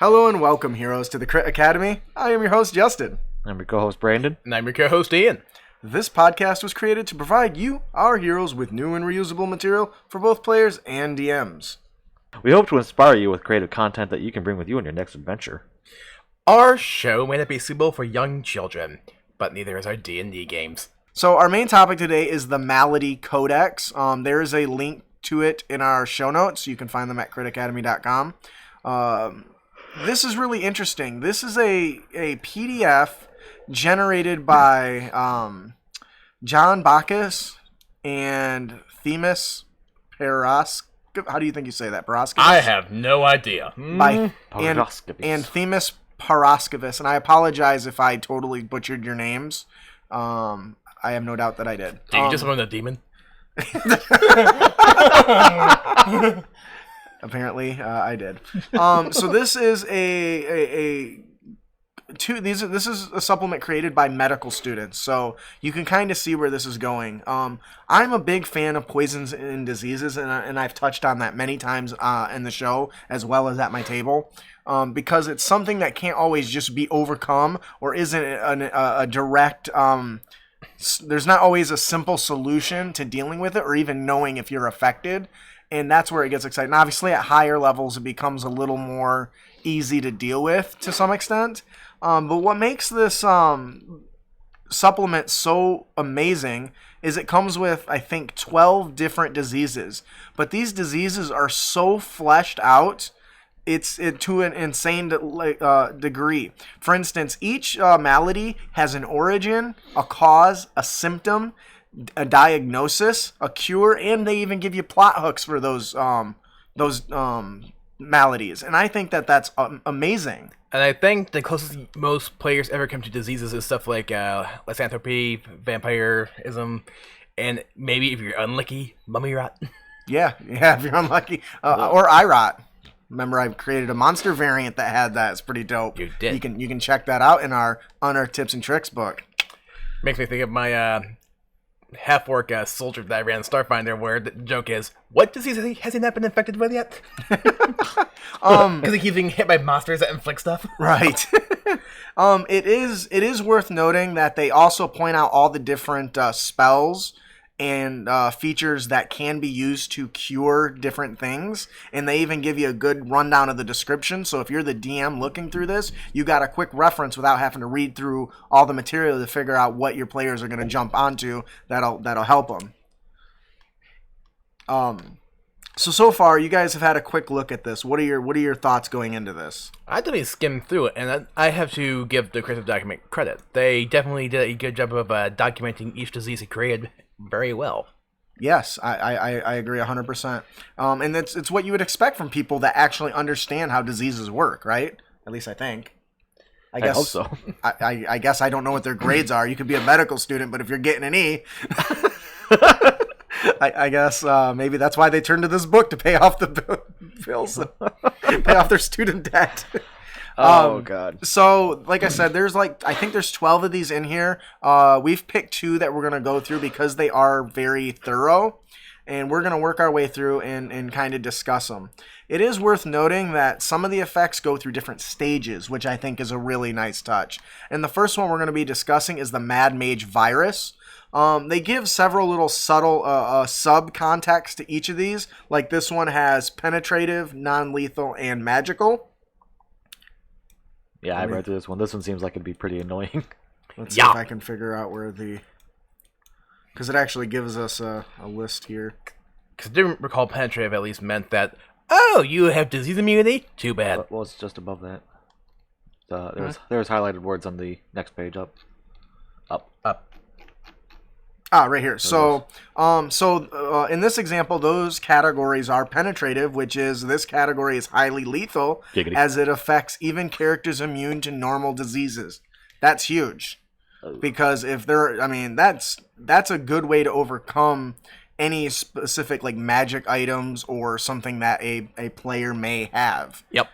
Hello and welcome, heroes, to the Crit Academy. I am your host, Justin. I'm your co-host, Brandon. And I'm your co-host, Ian. This podcast was created to provide you, our heroes, with new and reusable material for both players and DMs. We hope to inspire you with creative content that you can bring with you on your next adventure. Our show may not be suitable for young children, but neither is our D&D games. So our main topic today is the Malady Codex. There is a link to it in our show notes. You can find them at critacademy.com. This is really interesting. This is a PDF generated by John Bacchus and Themis Paraskevas. How do you think you say that? Paraskevas? I have no idea. And Themis Paraskevas. And I apologize if I totally butchered your names. I have no doubt that I did. Did you just summon a demon? Apparently, I did. So this is this is a supplement created by medical students, so you can kind of see where this is going. I'm a big fan of poisons and diseases, and I've touched on that many times in the show as well as at my table, because it's something that can't always just be overcome or isn't a direct. There's not always a simple solution to dealing with it or even knowing if you're affected. And that's where it gets exciting. Obviously, at higher levels, it becomes a little more easy to deal with to some extent. But what makes this supplement so amazing is it comes with, I think, 12 different diseases. But these diseases are so fleshed out, it's to an insane degree. For instance, each malady has an origin, a cause, a symptom, a diagnosis, a cure, and they even give you plot hooks for those maladies. And I think that that's amazing. And I think the closest most players ever come to diseases is stuff like lycanthropy, vampirism, and maybe if you're unlucky, mummy rot. Yeah, if you're unlucky. Or eye rot. Remember, I created a monster variant that had that. It's pretty dope. You did. You can check that out in our Tips and Tricks book. Makes me think of my half-orc soldier that I ran in Starfinder, where the joke is, what disease has he not been infected with yet? Because he keeps being hit by monsters that inflict stuff. Right. It is worth noting that they also point out all the different spells and features that can be used to cure different things, and they even give you a good rundown of the description. So if you're the DM looking through this, you got a quick reference without having to read through all the material to figure out what your players are going to jump onto. That'll help them. So far, you guys have had a quick look at this. What are your thoughts going into this? I definitely skimmed through it, and I have to give the creative document credit. They definitely did a good job of documenting each disease he created very well. Yes, I agree 100%. And it's what you would expect from people that actually understand how diseases work, right? At least I think. I guess hope so. I guess I don't know what their grades are. You could be a medical student, but if you're getting an E, I guess maybe that's why they turned to this book to pay off the bills, pay off their student debt. Oh, God. So, like I said, I think there's 12 of these in here. We've picked 2 that we're going to go through because they are very thorough, and we're going to work our way through and kind of discuss them. It is worth noting that some of the effects go through different stages, which I think is a really nice touch. And the first one we're going to be discussing is the Mad Mage Virus. They give several little subtle sub-context to each of these. Like this one has penetrative, non-lethal, and magical. Yeah, I read through this one. This one seems like it'd be pretty annoying. Let's see if I can figure out where because it actually gives us a list here. Because I didn't recall penetrative at least meant that, you have disease immunity? Too bad. Well, it's just above that. There's highlighted words on the next page up. Right here. So in this example, those categories are penetrative, which is this category is highly lethal, Giggity. As it affects even characters immune to normal diseases. That's huge, because if that's a good way to overcome any specific like magic items or something that a player may have. Yep.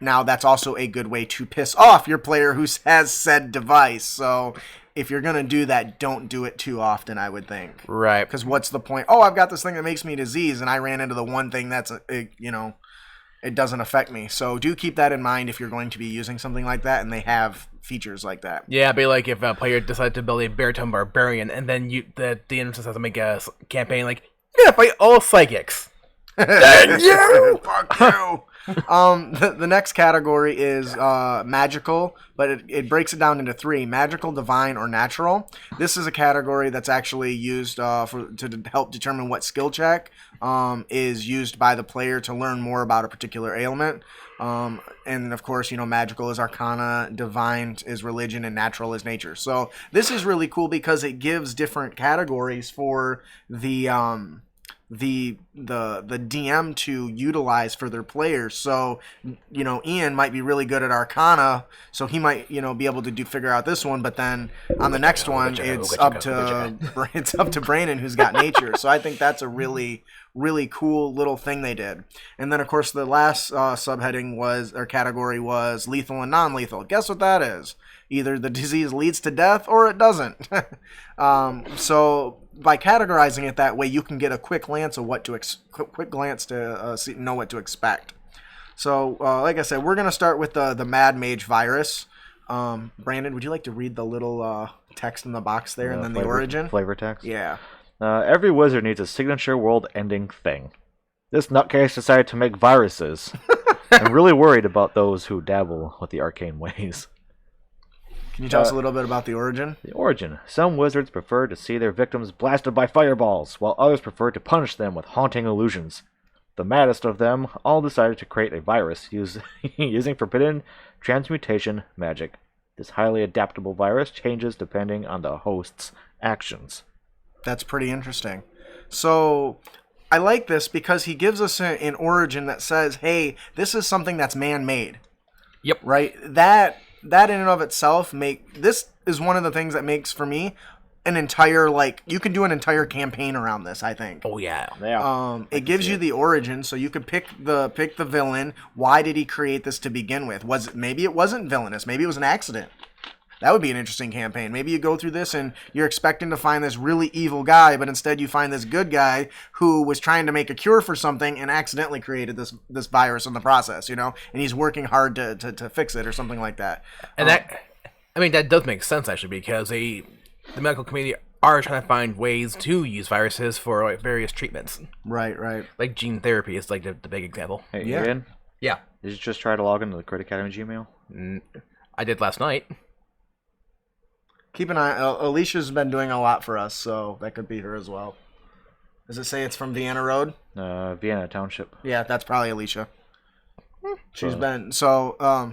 Now that's also a good way to piss off your player who has said device. So if you're going to do that, don't do it too often, I would think. Right. Because what's the point? Oh, I've got this thing that makes me disease, and I ran into the one thing that's, it doesn't affect me. So do keep that in mind if you're going to be using something like that, and they have features like that. Yeah, it'd be like if a player decided to build a baritone barbarian, and then the DM just has to make a campaign like, you're gonna fight all psychics. Dang you! Fuck you! The next category is magical, but it breaks it down into 3: magical, divine, or natural. This is a category that's actually used to help determine what skill check is used by the player to learn more about a particular ailment. And of course, magical is arcana, divine is religion, and natural is nature. So this is really cool because it gives different categories for the DM to utilize for their players. So, Ian might be really good at Arcana, so he might, be able to figure out this one. But then on the next one, it's up to Brandon, who's got nature. So I think that's a really, really cool little thing they did. And then of course the last subheading category was lethal and non-lethal. Guess what that is? Either the disease leads to death or it doesn't. So by categorizing it that way, you can get a quick glance of know what to expect. So, like I said, we're gonna start with the Mad Mage virus. Brandon, would you like to read the little text in the box there, and then the origin? Flavor text? Yeah. Every wizard needs a signature world-ending thing. This nutcase decided to make viruses. I'm really worried about those who dabble with the arcane ways. Can you tell us a little bit about the origin? The origin. Some wizards prefer to see their victims blasted by fireballs, while others prefer to punish them with haunting illusions. The maddest of them all decided to create a virus using forbidden transmutation magic. This highly adaptable virus changes depending on the host's actions. That's pretty interesting. So I like this because he gives us an origin that says, hey, this is something that's man-made. Yep. Right? That in and of itself this is one of the things that makes, for me, an entire, you can do an entire campaign around this, I think. Oh yeah. It gives you the origin, so you could pick the villain. Why did he create this to begin with? Maybe it wasn't villainous, maybe it was an accident. That would be an interesting campaign. Maybe you go through this and you're expecting to find this really evil guy, but instead you find this good guy who was trying to make a cure for something and accidentally created this virus in the process, and he's working hard to fix it or something like that. And that does make sense, actually, because the medical community are trying to find ways to use viruses for various treatments. Right. Like gene therapy is the big example. Hey, Yeah. Ian, Yeah. did you just try to log into the Crit Academy Gmail? I did last night. Keep an eye. Alicia's been doing a lot for us, so that could be her as well. Does it say it's from Vienna Road? Vienna Township. Yeah, that's probably Alicia. She's been,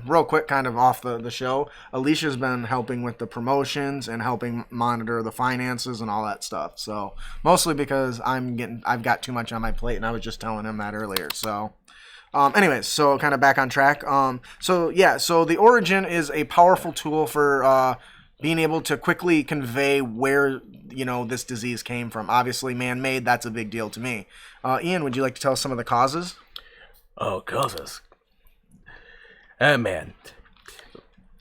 real quick, kind of off the show, Alicia's been helping with the promotions and helping monitor the finances and all that stuff. So, mostly because I've got too much on my plate, and I was just telling him that earlier. So, anyways, so kind of back on track. So the origin is a powerful tool for being able to quickly convey where, this disease came from. Obviously, man-made, that's a big deal to me. Ian, would you like to tell us some of the causes? Oh, causes. Oh, man.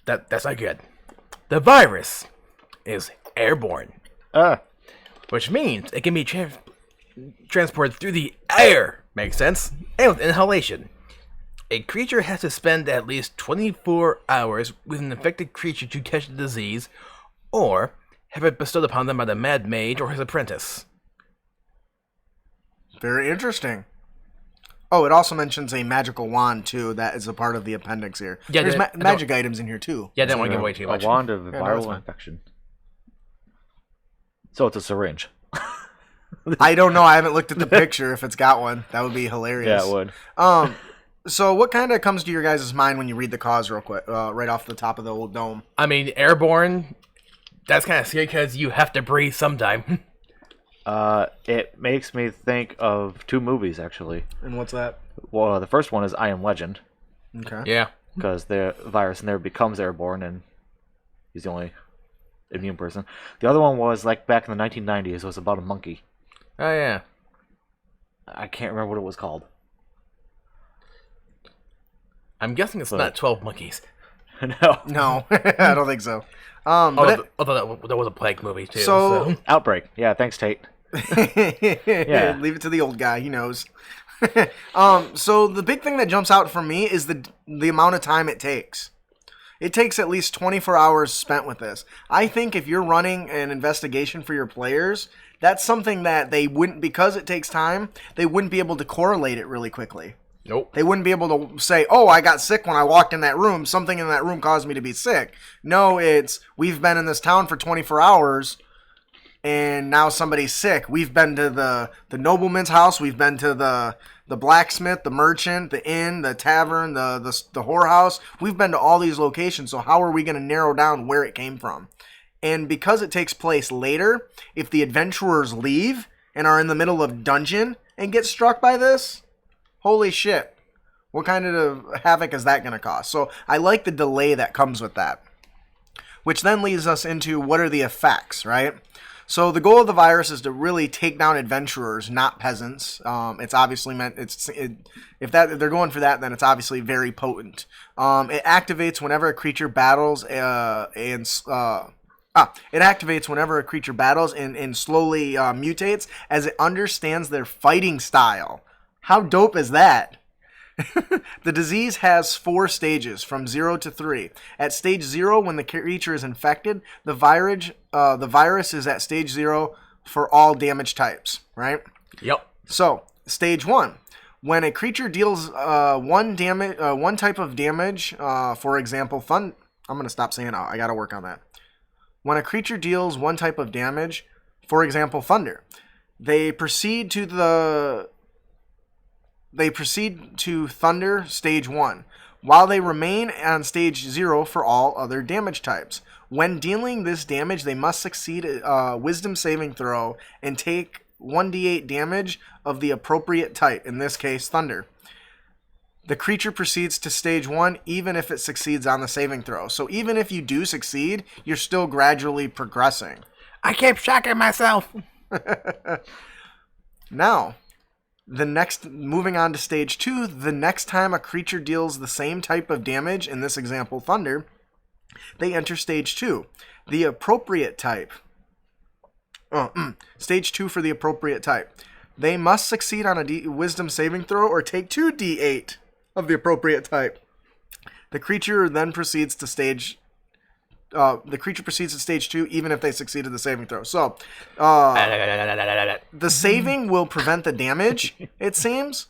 That's not good. The virus is airborne. Which means it can be transported through the air. Makes sense? And with inhalation. A creature has to spend at least 24 hours with an infected creature to catch the disease, or have it bestowed upon them by the Mad Mage or his apprentice. Very interesting. Oh, it also mentions a magical wand, too, that is a part of the appendix here. Yeah, there's magic items in here, too. Yeah, I didn't want to give away too much. A wand of that's viral fine. infection. So it's a syringe. I don't know. I haven't looked at the picture. If it's got one, that would be hilarious. Yeah, it would. So what kind of comes to your guys' mind when you read the cause real quick, right off the top of the old dome? I mean, airborne, that's kind of scary because you have to breathe sometime. It makes me think of 2 movies, actually. And what's that? Well, the first one is I Am Legend, Okay. Yeah. because the virus in there becomes airborne, and he's the only immune person. The other one was, back in the 1990s, it was about a monkey. Oh, yeah. I can't remember what it was called. I'm guessing it's not 12 monkeys. No. No, I don't think so. But Although that was a plague movie, too. So- Outbreak. Yeah, thanks, Tate. Yeah. Leave it to the old guy. He knows. So the big thing that jumps out for me is the amount of time it takes. It takes at least 24 hours spent with this. I think if you're running an investigation for your players, that's something that they wouldn't, because it takes time, they wouldn't be able to correlate it really quickly. Nope. They wouldn't be able to say, oh, I got sick when I walked in that room. Something in that room caused me to be sick. No, it's, we've been in this town for 24 hours, and now somebody's sick. We've been to the nobleman's house. We've been to the blacksmith, the merchant, the inn, the tavern, the whorehouse. We've been to all these locations, so how are we going to narrow down where it came from? And because it takes place later, if the adventurers leave and are in the middle of dungeon and get struck by this, holy shit. What kind of havoc is that going to cause? So I like the delay that comes with that. Which then leads us into what are the effects, right? So the goal of the virus is to really take down adventurers, not peasants. It's obviously meant, if they're going for that, then it's obviously very potent. It activates whenever a creature battles it activates whenever a creature battles and slowly mutates as it understands their fighting style. How dope is that? The disease has 4 stages, from 0 to 3. At stage 0, when the creature is infected, the virus is at stage 0 for all damage types, right? Yep. So, stage 1. When a creature deals one type of damage, for example, I'm going to stop saying I got to work on that. When a creature deals one type of damage, for example, thunder, they proceed to thunder stage 1, while they remain on stage 0 for all other damage types. When dealing this damage, they must succeed a wisdom saving throw and take 1d8 damage of the appropriate type, in this case, thunder. The creature proceeds to stage 1 even if it succeeds on the saving throw. So even if you do succeed, you're still gradually progressing. I keep shocking myself. Now, moving on to stage 2, the next time a creature deals the same type of damage, in this example thunder, they enter stage 2. The appropriate type. Stage 2 for the appropriate type. They must succeed on a wisdom saving throw or take 2d8 of the appropriate type. The creature then proceeds to stage 2 even if they succeeded the saving throw. So, the saving will prevent the damage, it seems,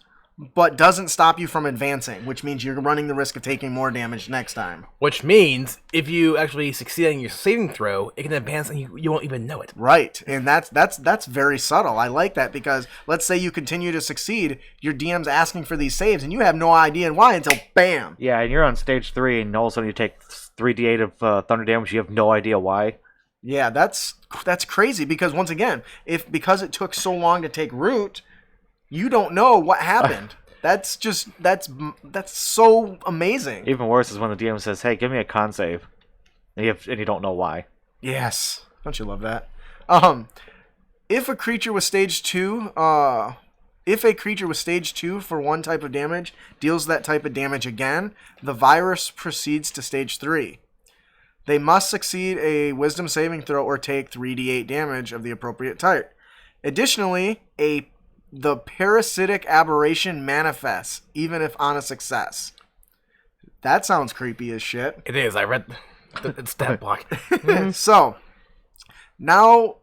but doesn't stop you from advancing, which means you're running the risk of taking more damage next time. Which means if you actually succeed on your saving throw, it can advance and you won't even know it. Right, and that's very subtle. I like that because let's say you continue to succeed, your DM's asking for these saves, and you have no idea why until BAM! Yeah, and you're on stage 3, and all of a sudden you take 3d8 of thunder damage. You have no idea why. Yeah, that's crazy because once again, because it took so long to take root, you don't know what happened. That's so amazing. Even worse is when the DM says, "Hey, give me a con save," and you don't know why. Yes, don't you love that? If a creature with stage 2, for one type of damage deals that type of damage again, the virus proceeds to stage 3. They must succeed a wisdom saving throw or take 3d8 damage of the appropriate type. Additionally, the parasitic aberration manifests, even if on a success. That sounds creepy as shit. It is. I read the stat block. So now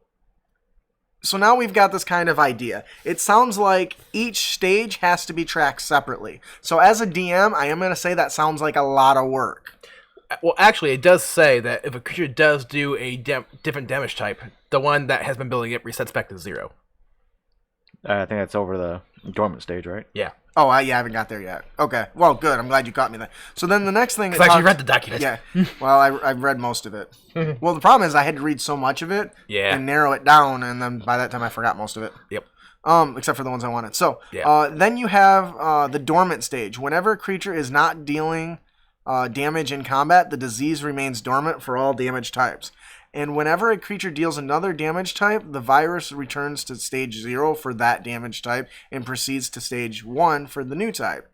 we've got this kind of idea. It sounds like each stage has to be tracked separately. So as a DM, I am going to say that sounds like a lot of work. Well, actually, it does say that if a creature does do a different damage type, the one that has been building it resets back to 0. I think that's over the dormant stage, right? Yeah. Oh, I haven't got there yet. Okay. Well, good. I'm glad you caught me there. So then the next thing... I actually read the document. Yeah. Well, I've read most of it. Well, the problem is I had to read so much of it and narrow it down, and then by that time I forgot most of it. Yep. Except for the ones I wanted. So then you have the dormant stage. Whenever a creature is not dealing damage in combat, the disease remains dormant for all damage types. And whenever a creature deals another damage type, the virus returns to stage 0 for that damage type and proceeds to stage 1 for the new type.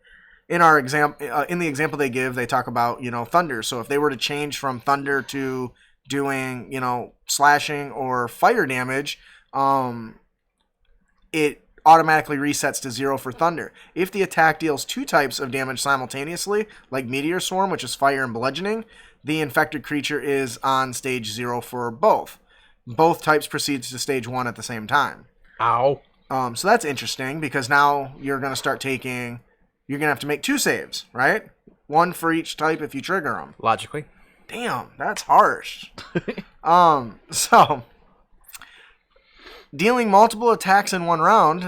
In the example they give, they talk about, thunder. So if they were to change from thunder to doing, slashing or fire damage, it automatically resets to 0 for thunder. If the attack deals 2 types of damage simultaneously, like Meteor Swarm, which is fire and bludgeoning, the infected creature is on stage 0 for both. Both types proceed to stage 1 at the same time. Ow. So that's interesting because now you're going to start taking... You're going to have to make 2 saves, right? 1 for each type if you trigger them. Logically. Damn, that's harsh. So... Dealing multiple attacks in one round,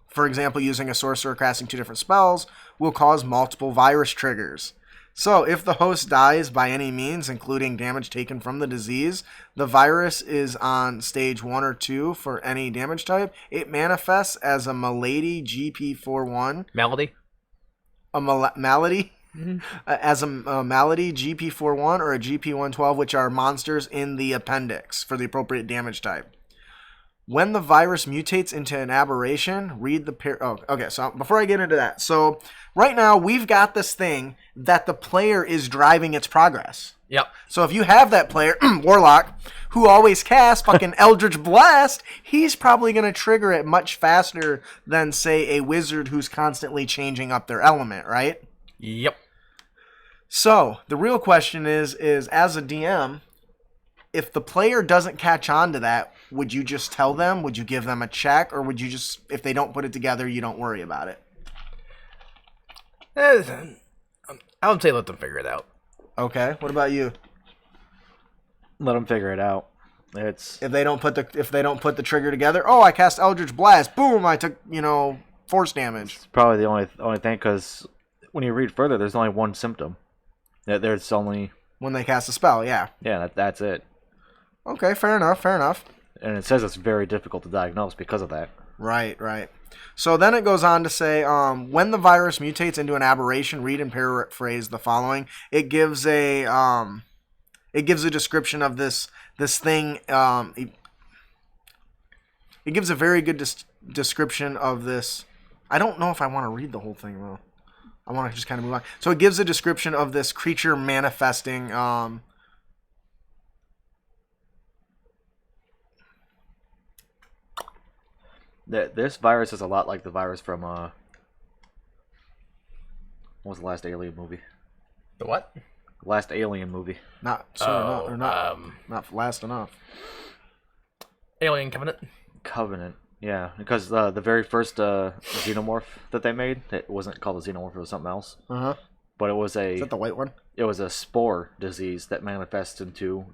for example, using a sorcerer casting 2 different spells, will cause multiple virus triggers. So, if the host dies by any means, including damage taken from the disease, the virus is on stage 1 or 2 for any damage type. It manifests as a Malady GP41. Malady? Malady? Mm-hmm. As a Malady GP41 or a GP112, which are monsters in the appendix for the appropriate damage type. When the virus mutates into an aberration, read the... okay, so before I get into that. So, right now, we've got this thing that the player is driving its progress. Yep. So, if you have that player, Warlock, who always casts fucking Eldritch Blast, he's probably going to trigger it much faster than, say, a wizard who's constantly changing up their element, right? Yep. So, the real question is as a DM... If the player doesn't catch on to that, would you just tell them? Would you give them a check? Or would you just, if they don't put it together, you don't worry about it? I would say let them figure it out. Okay. What about you? Let them figure it out. It's if they don't put the trigger together. Oh, I cast Eldritch Blast. Boom! I took force damage. It's probably the only thing because when you read further, there's only one symptom. There's only when they cast a spell. Yeah. Yeah, that's it. Okay, fair enough. And it says it's very difficult to diagnose because of that. Right. So then it goes on to say, when the virus mutates into an aberration, read and paraphrase the following. It gives a description of this thing. It gives a very good description of this. I don't know if I want to read the whole thing though. I want to just kind of move on. So it gives a description of this creature manifesting. This virus is a lot like the virus from what was the last Alien movie? The what? Last Alien movie. Not last enough. Alien Covenant. Covenant, yeah, because the very first xenomorph that they made, it wasn't called a xenomorph; it was something else. But it was Is that the white one? It was a spore disease that manifests into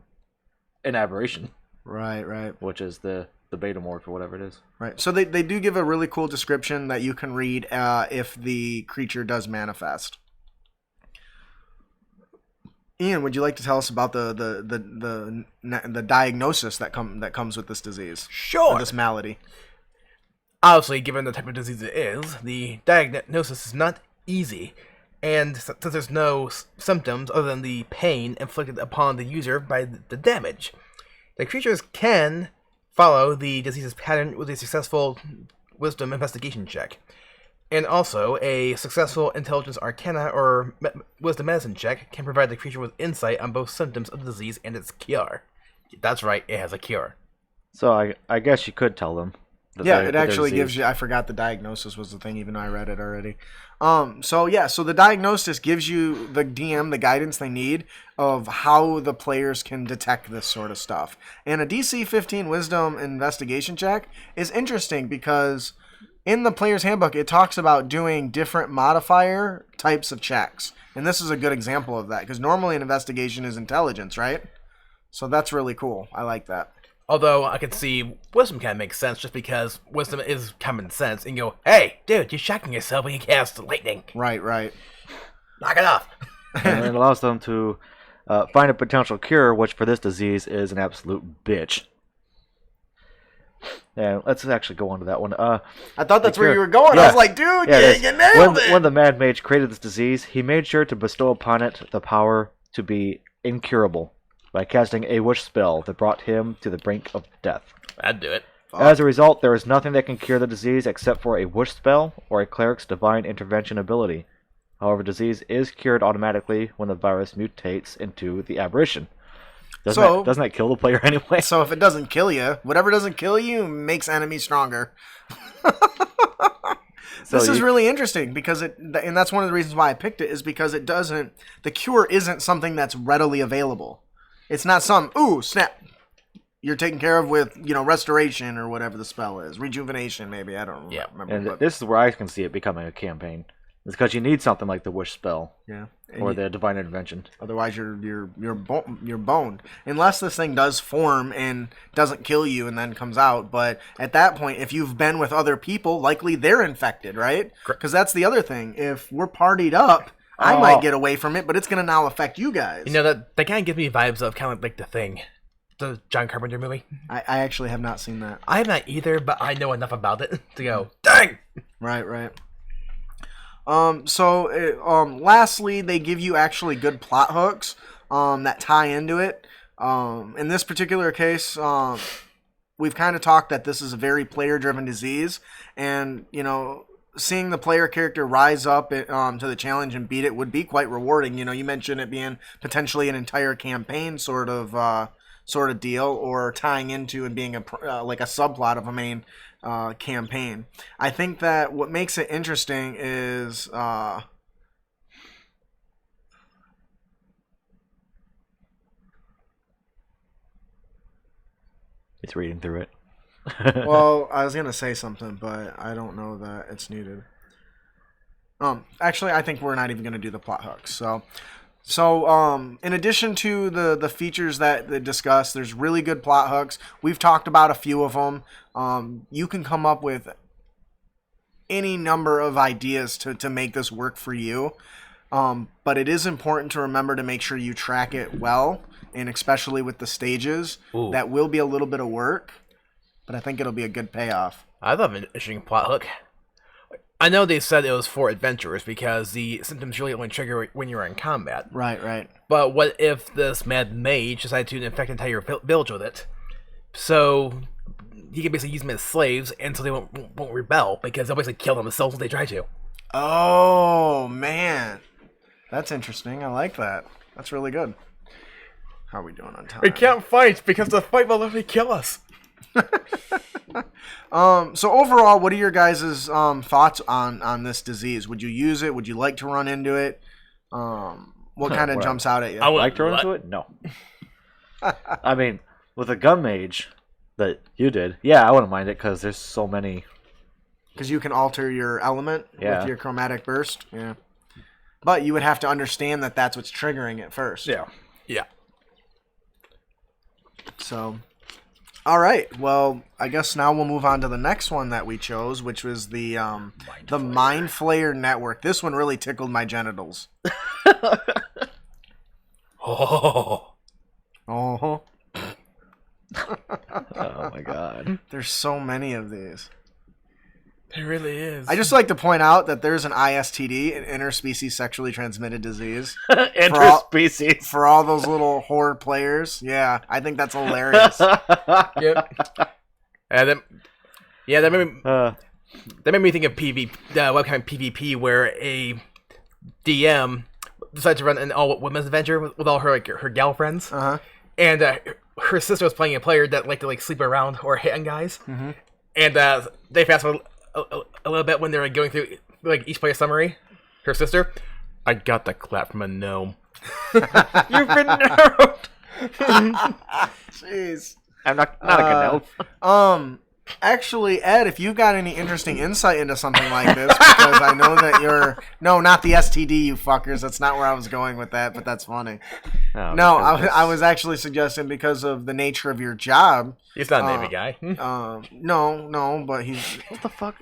an aberration. Right. Which is the betamorph or whatever it is. Right. So they do give a really cool description that you can read if the creature does manifest. Ian, would you like to tell us about the diagnosis that comes with this disease? Sure. Or this malady. Obviously, given the type of disease it is, the diagnosis is not easy. And since there's no symptoms other than the pain inflicted upon the user by the damage, the creatures can follow the disease's pattern with a successful wisdom investigation check. And also, a successful intelligence arcana or wisdom medicine check can provide the creature with insight on both symptoms of the disease and its cure. That's right, it has a cure. So I guess you could tell them. Yeah, it actually gives you... I forgot the diagnosis was the thing, even though I read it already. So the diagnosis gives you, the DM, the guidance they need of how the players can detect this sort of stuff. And a DC 15 Wisdom investigation check is interesting because in the player's handbook, it talks about doing different modifier types of checks. And this is a good example of that because normally an investigation is intelligence, right? So that's really cool. I like that. Although I can see wisdom kind of makes sense just because wisdom is common sense. And you go, hey, dude, you're shocking yourself when you cast lightning. Right. Knock it off. And it allows them to find a potential cure, which for this disease is an absolute bitch. Yeah, let's actually go on to that one. I thought that's where you were going. Yeah. I was like, dude, you nailed it. When the Mad Mage created this disease, he made sure to bestow upon it the power to be incurable by casting a wish spell that brought him to the brink of death. I'd do it. As a result, there is nothing that can cure the disease except for a wish spell or a cleric's divine intervention ability. However, disease is cured automatically when the virus mutates into the aberration. Doesn't that kill the player anyway? So if it doesn't kill you, whatever doesn't kill you makes enemies stronger. This is really interesting because and that's one of the reasons why I picked it, is because the cure isn't something that's readily available. It's not snap, you're taken care of with, restoration or whatever the spell is. Rejuvenation, maybe. I don't remember. And this is where I can see it becoming a campaign. It's because you need something like the wish spell. Yeah. Or the divine intervention. Otherwise, you're boned. Unless this thing does form and doesn't kill you and then comes out. But at that point, if you've been with other people, likely they're infected, right? Because that's the other thing. If we're partied up, I might get away from it, but it's going to now affect you guys. That kind of gives me vibes of kind of like The Thing, the John Carpenter movie. I actually have not seen that. I have not either, but I know enough about it to go, dang! Right. Lastly, they give you actually good plot hooks that tie into it. In this particular case, we've kind of talked that this is a very player-driven disease, and seeing the player character rise up to the challenge and beat it would be quite rewarding. You mentioned it being potentially an entire campaign sort of deal, or tying into and being like a subplot of a main campaign. I think that what makes it interesting is It's reading through it. well, I was gonna say something, but I don't know that it's needed. Actually, I think we're not even gonna do the plot hooks. So, in addition to the features that they discuss, there's really good plot hooks. We've talked about a few of them. You can come up with any number of ideas to make this work for you. But it is important to remember to make sure you track it well, and especially with the stages. Ooh. That will be a little bit of work, but I think it'll be a good payoff. I love an interesting plot hook. I know they said it was for adventurers because the symptoms really only trigger when you're in combat. Right. But what if this mad mage decided to infect an entire village with it? So he can basically use them as slaves, and so they won't rebel because they'll basically kill themselves if they try to. Oh, man. That's interesting. I like that. That's really good. How are we doing on time? We can't fight because the fight will literally kill us. So overall, what are your guys' thoughts on this disease? Would you use it? Would you like to run into it? What kind of jumps out at you? I would like to run into it? No. I mean, with a gun mage that you did, yeah, I wouldn't mind it because there's so many. Because you can alter your element with your chromatic burst. Yeah. But you would have to understand that that's what's triggering it first. Yeah. So, all right. Well, I guess now we'll move on to the next one that we chose, which was the Mind Flayer Network. This one really tickled my genitals. Oh. Oh. Oh my god. There's so many of these. There really is. I just like to point out that there's an ISTD, an interspecies sexually transmitted disease. Interspecies. For all those little horde players. Yeah, I think that's hilarious. Yep. That made me think of webcam PvP, where a DM decided to run an all-women's adventure with all her her gal friends. Uh-huh. And her sister was playing a player that liked to sleep around or hit on guys. Mm-hmm. And they fast forward a little bit when they were going through each player summary. Her sister, I got the clap from a gnome. You've been nerfed. Jeez. I'm not a good gnome. Actually, Ed, if you got any interesting insight into something like this, because I know that you're... No, not the STD, you fuckers. That's not where I was going with that, but that's funny. I was actually suggesting because of the nature of your job. He's not a Navy guy. No, but he's... What the fuck?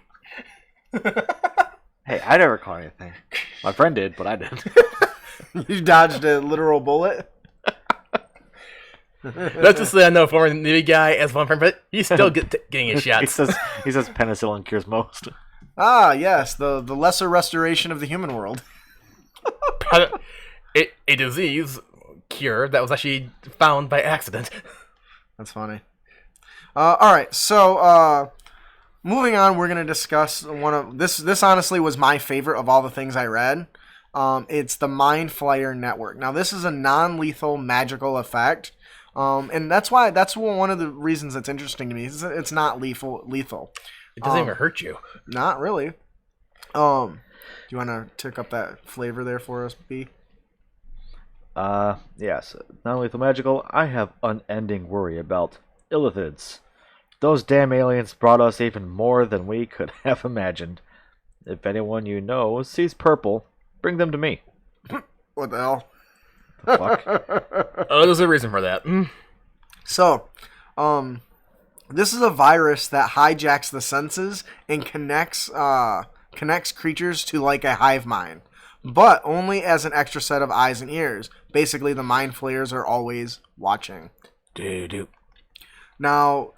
Hey, I never caught anything. My friend did, but I didn't. You dodged a literal bullet? That's just I know a former Navy guy as one friend, but he's still getting his shots. he says penicillin cures most. Ah, yes, the lesser restoration of the human world. A disease cure that was actually found by accident. That's funny. All right, so moving on, we're gonna discuss one of this. Honestly, was my favorite of all the things I read. It's the Mind Flayer Network. Now, this is a non-lethal magical effect. And that's one of the reasons that's interesting to me. It's not lethal. It doesn't even hurt you. Not really. Do you want to tick up that flavor there for us, B? Yes. Non-lethal magical, I have unending worry about illithids. Those damn aliens brought us even more than we could have imagined. If anyone you know sees purple, bring them to me. What the hell? The fuck? Oh, there's a reason for that. So, this is a virus that hijacks the senses and connects creatures to like a hive mind, but only as an extra set of eyes and ears. Basically, the mind flayers are always watching. Do. Now,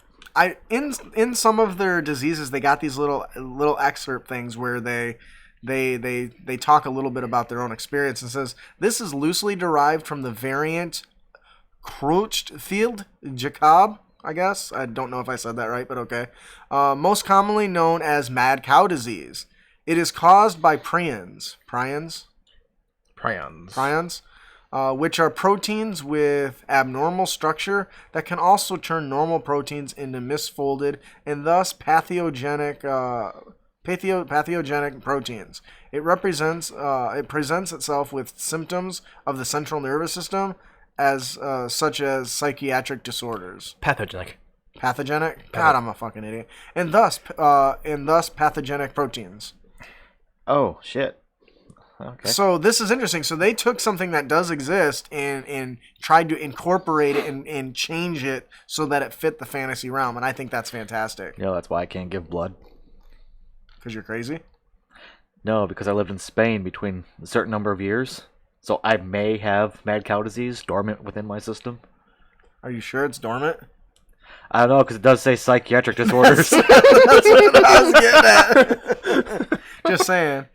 in some of their diseases, they got these little excerpt things where they talk a little bit about their own experience, and says this is loosely derived from the variant Creutzfeldt Jakob. I guess I don't know if I said that right, but okay. Most commonly known as mad cow disease. It is caused by prions, which are proteins with abnormal structure that can also turn normal proteins into misfolded and thus pathogenic proteins. It presents itself with symptoms of the central nervous system, as such as psychiatric disorders. Pathogenic. God, I'm a fucking idiot. And thus pathogenic proteins. Oh shit. Okay. So this is interesting. So they took something that does exist and tried to incorporate it and change it so that it fit the fantasy realm, and I think that's fantastic. You know, that's why I can't give blood. Because you're crazy? No, because I lived in Spain between a certain number of years, so I may have mad cow disease dormant within my system. Are you sure it's dormant? I don't know, because it does say psychiatric disorders. That's what I was getting at. Just saying.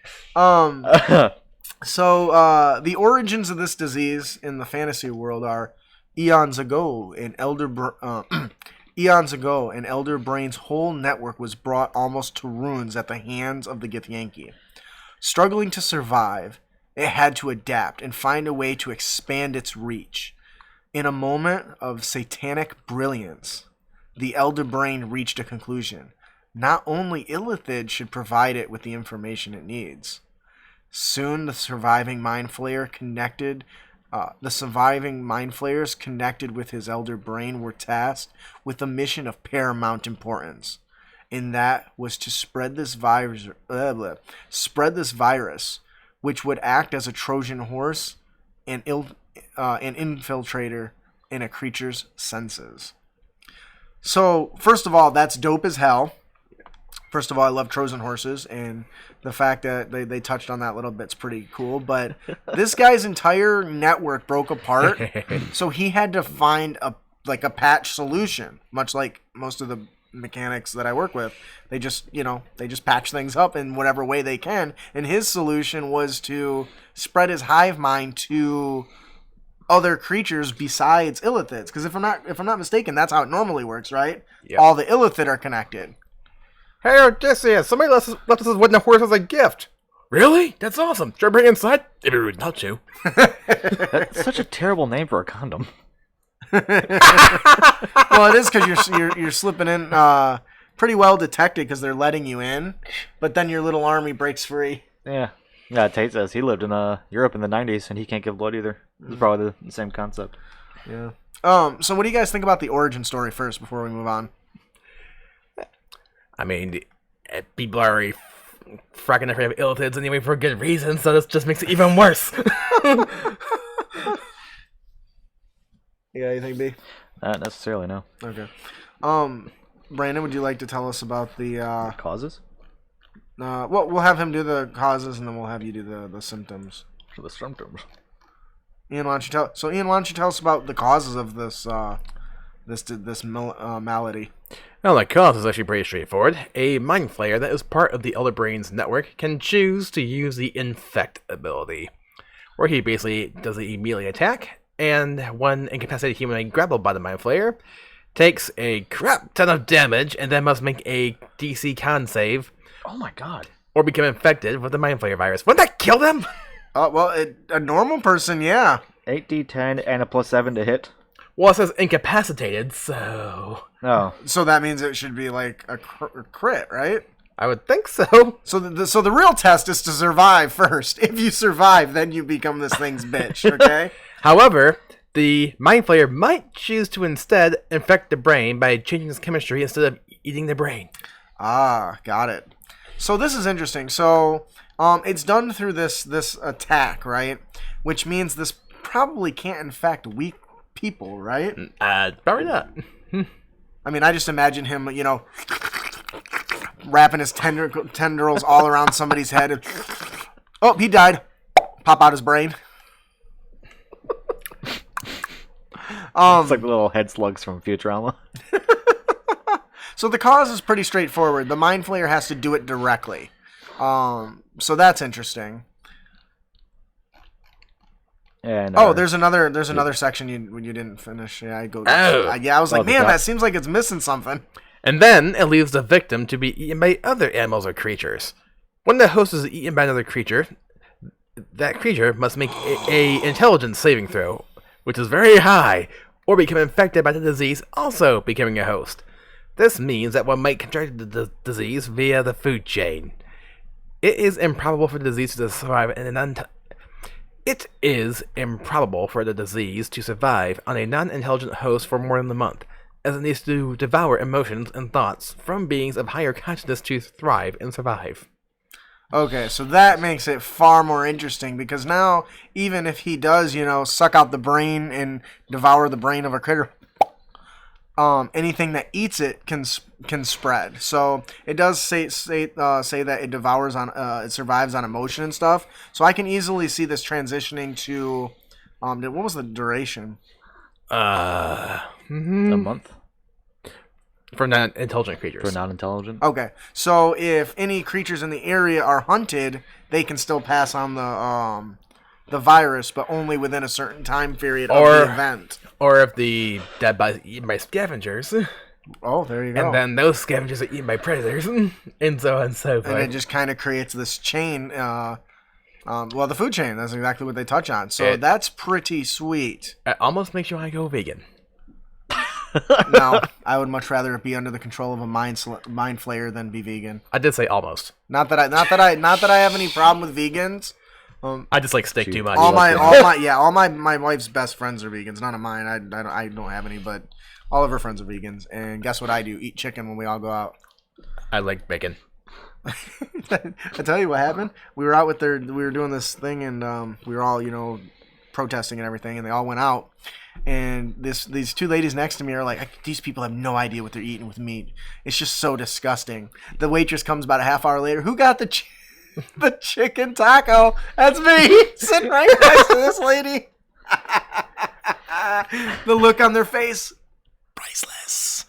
So the origins of this disease in the fantasy world are eons ago, an elder brain's whole network was brought almost to ruins at the hands of the Githyanki. Struggling to survive, it had to adapt and find a way to expand its reach. In a moment of satanic brilliance, the elder brain reached a conclusion. Not only Illithid should provide it with the information it needs. Soon, the surviving mind flayers connected with his elder brain were tasked with a mission of paramount importance, and that was to spread this virus, which would act as a Trojan horse and an infiltrator in a creature's senses. So, first of all, that's dope as hell. First of all, I love Trojan horses, and the fact that they touched on that little bit's pretty cool. But this guy's entire network broke apart, so he had to find a patch solution. Much like most of the mechanics that I work with, they just patch things up in whatever way they can. And his solution was to spread his hive mind to other creatures besides Illithids. Because if I'm not mistaken, that's how it normally works, right? Yep. All the Illithid are connected. Hey, Odysseus, somebody left us this wooden horse as a gift. Really? That's awesome. Should I bring it inside? It'd be rude not to. That's such a terrible name for a condom. Well, it is because you're slipping in pretty well detected because they're letting you in, but then your little army breaks free. Yeah. Tate says he lived in Europe in the 90s and he can't give blood either. It's probably the same concept. Yeah. So what do you guys think about the origin story first before we move on? I mean, people are already fracking afraid of Illithids anyway for a good reason, so this just makes it even worse. You got anything, B? Not necessarily, no. Okay. Brandon, would you like to tell us about the causes? Well, we'll have him do the causes, and then we'll have you do the symptoms. For the symptoms. Ian, why don't you tell us about the causes of this malady? Well, the cause is actually pretty straightforward. A mind flayer that is part of the Elder Brain's network can choose to use the infect ability, where he basically does the immediately attack, and one incapacitated human grappled by the mind flayer takes a crap ton of damage and then must make a DC con save. Oh my god. Or become infected with the mind flayer virus. Wouldn't that kill them? Well, a normal person, yeah. 8d10 and a +7 to hit. Well, it says incapacitated, so Oh, So that means it should be like a crit, right? I would think so. So the real test is to survive first. If you survive, then you become this thing's bitch, okay? However, the Mind Flayer might choose to instead infect the brain by changing its chemistry instead of eating the brain. Ah, got it. So this is interesting. So it's done through this attack, right? Which means this probably can't infect weak people, right? Probably not. I mean, I just imagine him, wrapping his tendrils all around somebody's head. And, oh, he died. Pop out his brain. it's like the little head slugs from Futurama. So the cause is pretty straightforward. The Mind Flayer has to do it directly. So that's interesting. And there's another section you didn't finish. Yeah, I was like, the man, top. that seems like it's missing something. And then it leaves the victim to be eaten by other animals or creatures. When the host is eaten by another creature, that creature must make a intelligence saving throw, which is very high, or become infected by the disease, also becoming a host. This means that one might contract the disease via the food chain. It is improbable for the disease to survive on a non-intelligent host for more than a month, as it needs to devour emotions and thoughts from beings of higher consciousness to thrive and survive. Okay, so that makes it far more interesting because now, even if he does, suck out the brain and devour the brain of a critter, anything that eats it can spread. So it does say that it devours it survives on emotion and stuff. So I can easily see this transitioning to, what was the duration? a month For non-intelligent creatures. for non-intelligent. Okay, so if any creatures in the area are hunted, they can still pass on the virus, but only within a certain time period of the event. Or if the dead body is eaten by scavengers, Oh, there you go. and then those scavengers are eaten by predators, and so on and so forth. And it just kind of creates this chain. The food chain. That's exactly what they touch on. So that's pretty sweet. It almost makes you want to go vegan. No, I would much rather be under the control of a mind flayer than be vegan. I did say almost. Not that I have any problem with vegans. I just like steak too much. All my wife's best friends are vegans. None of mine. I don't have any, but all of her friends are vegans. And guess what I do? Eat chicken when we all go out. I like bacon. I tell you what happened. We were out with we were doing this thing, and we were all protesting and everything, and they all went out. And these two ladies next to me are like, these people have no idea what they're eating with meat. It's just so disgusting. The waitress comes about a half hour later. Who got the chicken taco? That's me, sitting right next to this lady. The look on their face, priceless.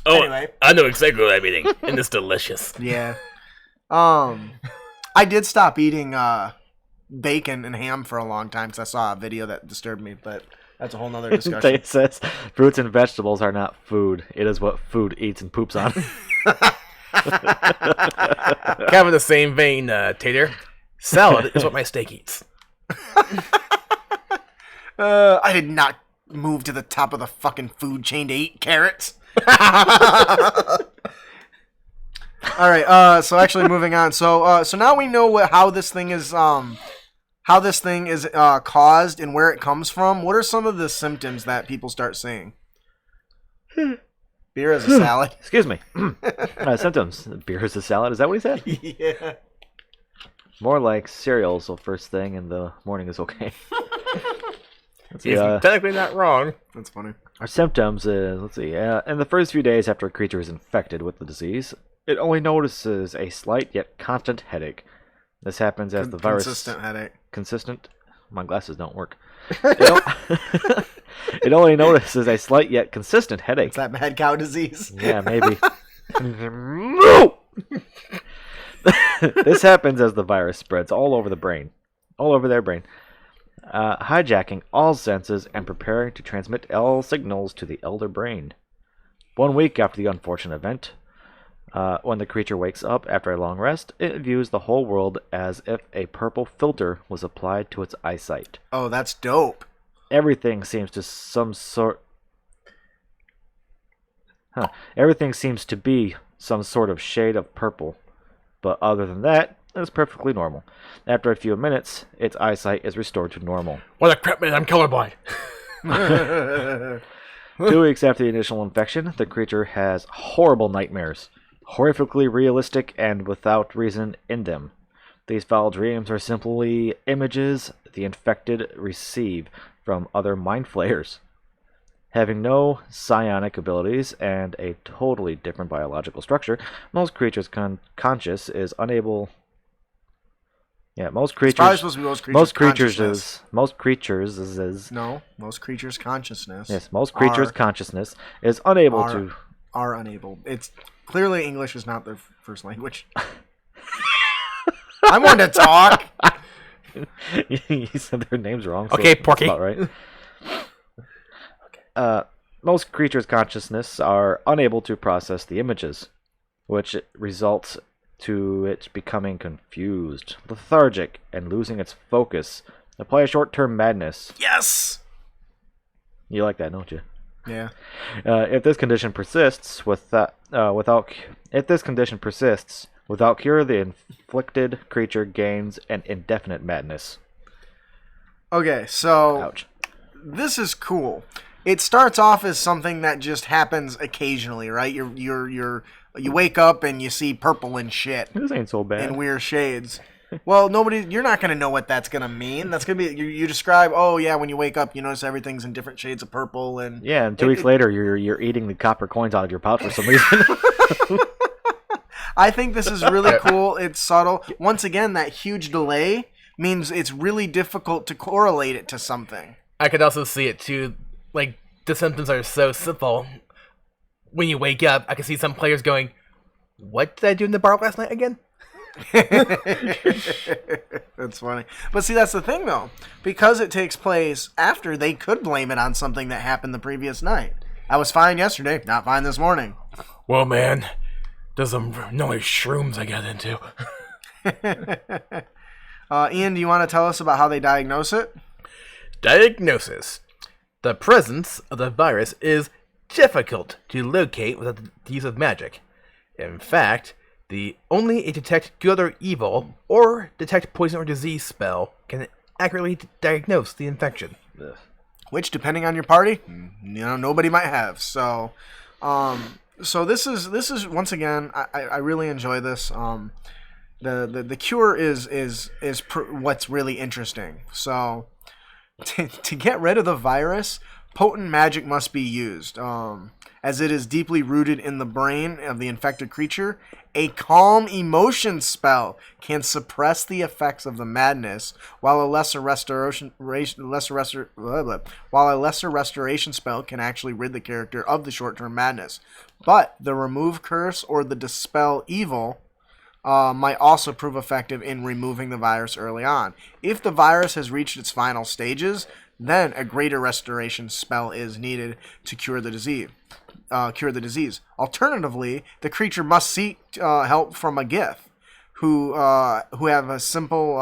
Oh, Anyway. I know exactly what I'm eating, and it's delicious. Yeah. I did stop eating bacon and ham for a long time because I saw a video that disturbed me, but that's a whole nother discussion. It says fruits and vegetables are not food. It is what food eats and poops on. Kind of in the same vein, Tater. Salad is what my steak eats. I did not move to the top of the fucking food chain to eat carrots. All right. So actually, moving on. So now we know how this thing is caused and where it comes from. What are some of the symptoms that people start seeing? Beer as a salad. Excuse me. Symptoms. Beer is a salad. Is that what he said? Yeah. More like cereal, so first thing in the morning is okay. He's technically not wrong. That's funny. Our symptoms is, in the first few days after a creature is infected with the disease, it only notices a slight yet constant headache. This happens as the virus... Consistent headache. Consistent? My glasses don't work. It only notices a slight yet consistent headache. Is that mad cow disease? Yeah, maybe. No! This happens as the virus spreads all over the brain. All over their brain. Hijacking all senses and preparing to transmit all signals to the elder brain. 1 week after the unfortunate event, when the creature wakes up after a long rest, it views the whole world as if a purple filter was applied to its eyesight. Oh, that's dope. Everything seems to some sort Everything seems to be some sort of shade of purple, but other than that, it's perfectly normal. After a few minutes, its eyesight is restored to normal. What a crap, man! I'm colorblind. 2 weeks after the initial infection, the creature has horrible nightmares, horrifically realistic and without reason in them. These foul dreams are simply images the infected receive from other mind flayers. Having no psionic abilities and a totally different biological structure, most creatures conscious is unable. Yeah, most creatures. It's probably supposed to be most creatures. Most creatures is. No, most creatures' consciousness. Yes, most creatures' consciousness is unable to. Are unable. It's clearly English is not their first language. I want to talk. You said their names wrong. Okay, so Porky. That's about right. Most creatures' consciousness are unable to process the images, which results to it becoming confused, lethargic, and losing its focus. Apply a short-term madness. Yes. You like that, don't you? Yeah. If this condition persists without cure, the inflicted creature gains an indefinite madness. Okay, so Ouch. This is cool. It starts off as something that just happens occasionally, right? You wake up and you see purple and shit This ain't so bad. and weird shades. Well, you're not gonna know what that's gonna mean. That's gonna be you describe. Oh yeah, when you wake up, you notice everything's in different shades of purple, and Yeah, and 2 weeks later, you're eating the copper coins out of your pouch for some reason. I think this is really cool. It's subtle. Once again, that huge delay means it's really difficult to correlate it to something. I could also see it too. Like, the symptoms are so simple. When you wake up, I can see some players going, "What did I do in the bar last night again?" That's funny. But see, that's the thing, though. Because it takes place after, they could blame it on something that happened the previous night. I was fine yesterday, not fine this morning. Well, man, there's some noise shrooms I got into. Ian, do you want to tell us about how they diagnose it? Diagnosis. The presence of the virus is difficult to locate without the use of magic. In fact, only a detect good or evil or detect poison or disease spell can accurately diagnose the infection. Which, depending on your party, nobody might have. So, this is once again, I really enjoy this. The cure is what's really interesting. So, to get rid of the virus, potent magic must be used. As it is deeply rooted in the brain of the infected creature, a calm emotion spell can suppress the effects of the madness, while a lesser restoration spell can actually rid the character of the short-term madness. But the remove curse or the dispel evil might also prove effective in removing the virus early on. If the virus has reached its final stages, then a greater restoration spell is needed to cure the disease. Alternatively, the creature must seek help from a Gith, who have a simple.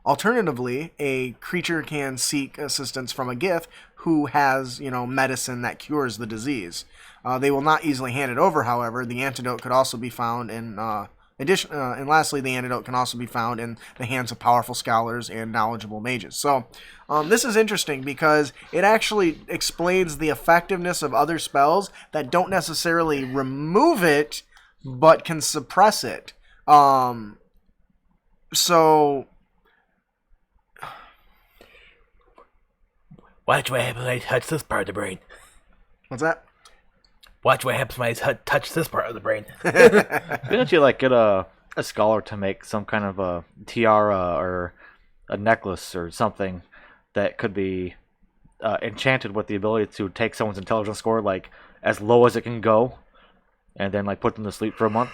Alternatively, a creature can seek assistance from a Gith who has medicine that cures the disease. They will not easily hand it over. However, the antidote could also be found in. And lastly, the antidote can also be found in the hands of powerful scholars and knowledgeable mages. So, this is interesting because it actually explains the effectiveness of other spells that don't necessarily remove it, but can suppress it. So, Watch what happens when I touch this part of the brain. What's that? Watch what happens when I touch this part of the brain. Couldn't you get a scholar to make some kind of a tiara or a necklace or something that could be enchanted with the ability to take someone's intelligence score as low as it can go, and then put them to sleep for a month?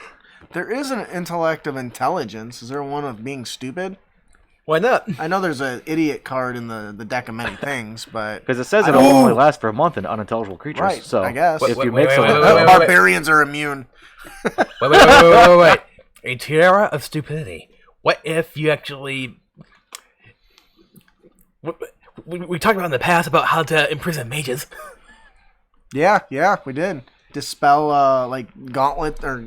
There is an intellect of intelligence. Is there one of being stupid? Why not? I know there's an idiot card in the deck of many things, but because it says it'll only last for a month in unintelligible creatures. Right, so I guess. if you make someone barbarians are immune. Wait. A tiara of stupidity. What if you actually... We talked about in the past about how to imprison mages. Yeah, we did. Dispel like gauntlet or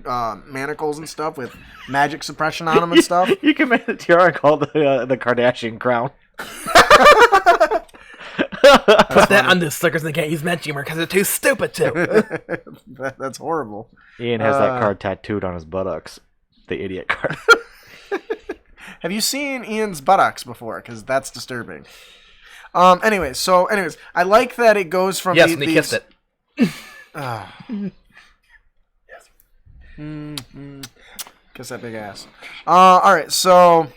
manacles and stuff with magic suppression on them and stuff. You can make the tiara called the Kardashian crown. Put that on the suckers and they can't use magic anymore because they're too stupid to. That's horrible. Ian has that card tattooed on his buttocks. The idiot card. Have you seen Ian's buttocks before? Because that's disturbing. Anyways, I like that it goes from Yes, and he kissed it. Yes. Kiss that big ass. All right, so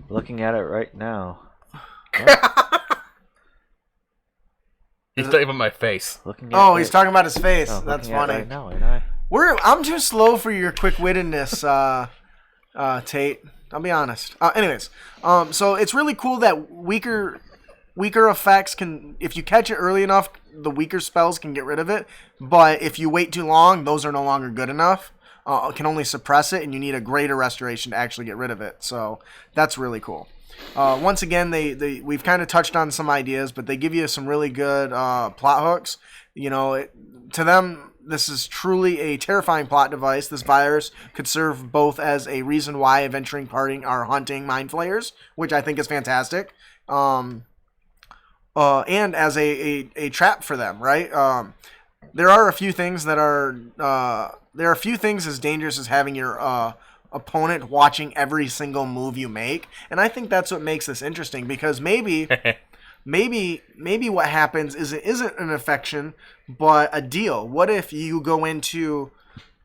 Looking at it right now. He's talking about my face. He's talking about his face. That's funny. Right now, ain't I? I'm too slow for your quick-wittedness, Tate. I'll be honest. Anyways, so it's really cool that weaker effects can, if you catch it early enough, the weaker spells can get rid of it. But if you wait too long, those are no longer good enough. Can only suppress it, and you need a greater restoration to actually get rid of it. So that's really cool. Once again, we've kind of touched on some ideas, but they give you some really good plot hooks. To them, this is truly a terrifying plot device. This virus could serve both as a reason why adventuring party are hunting mind flayers, which I think is fantastic, and as a trap for them, right? There are a few things as dangerous as having your opponent watching every single move you make, and I think that's what makes this interesting, because maybe what happens is it isn't an affection but a deal. What if you go into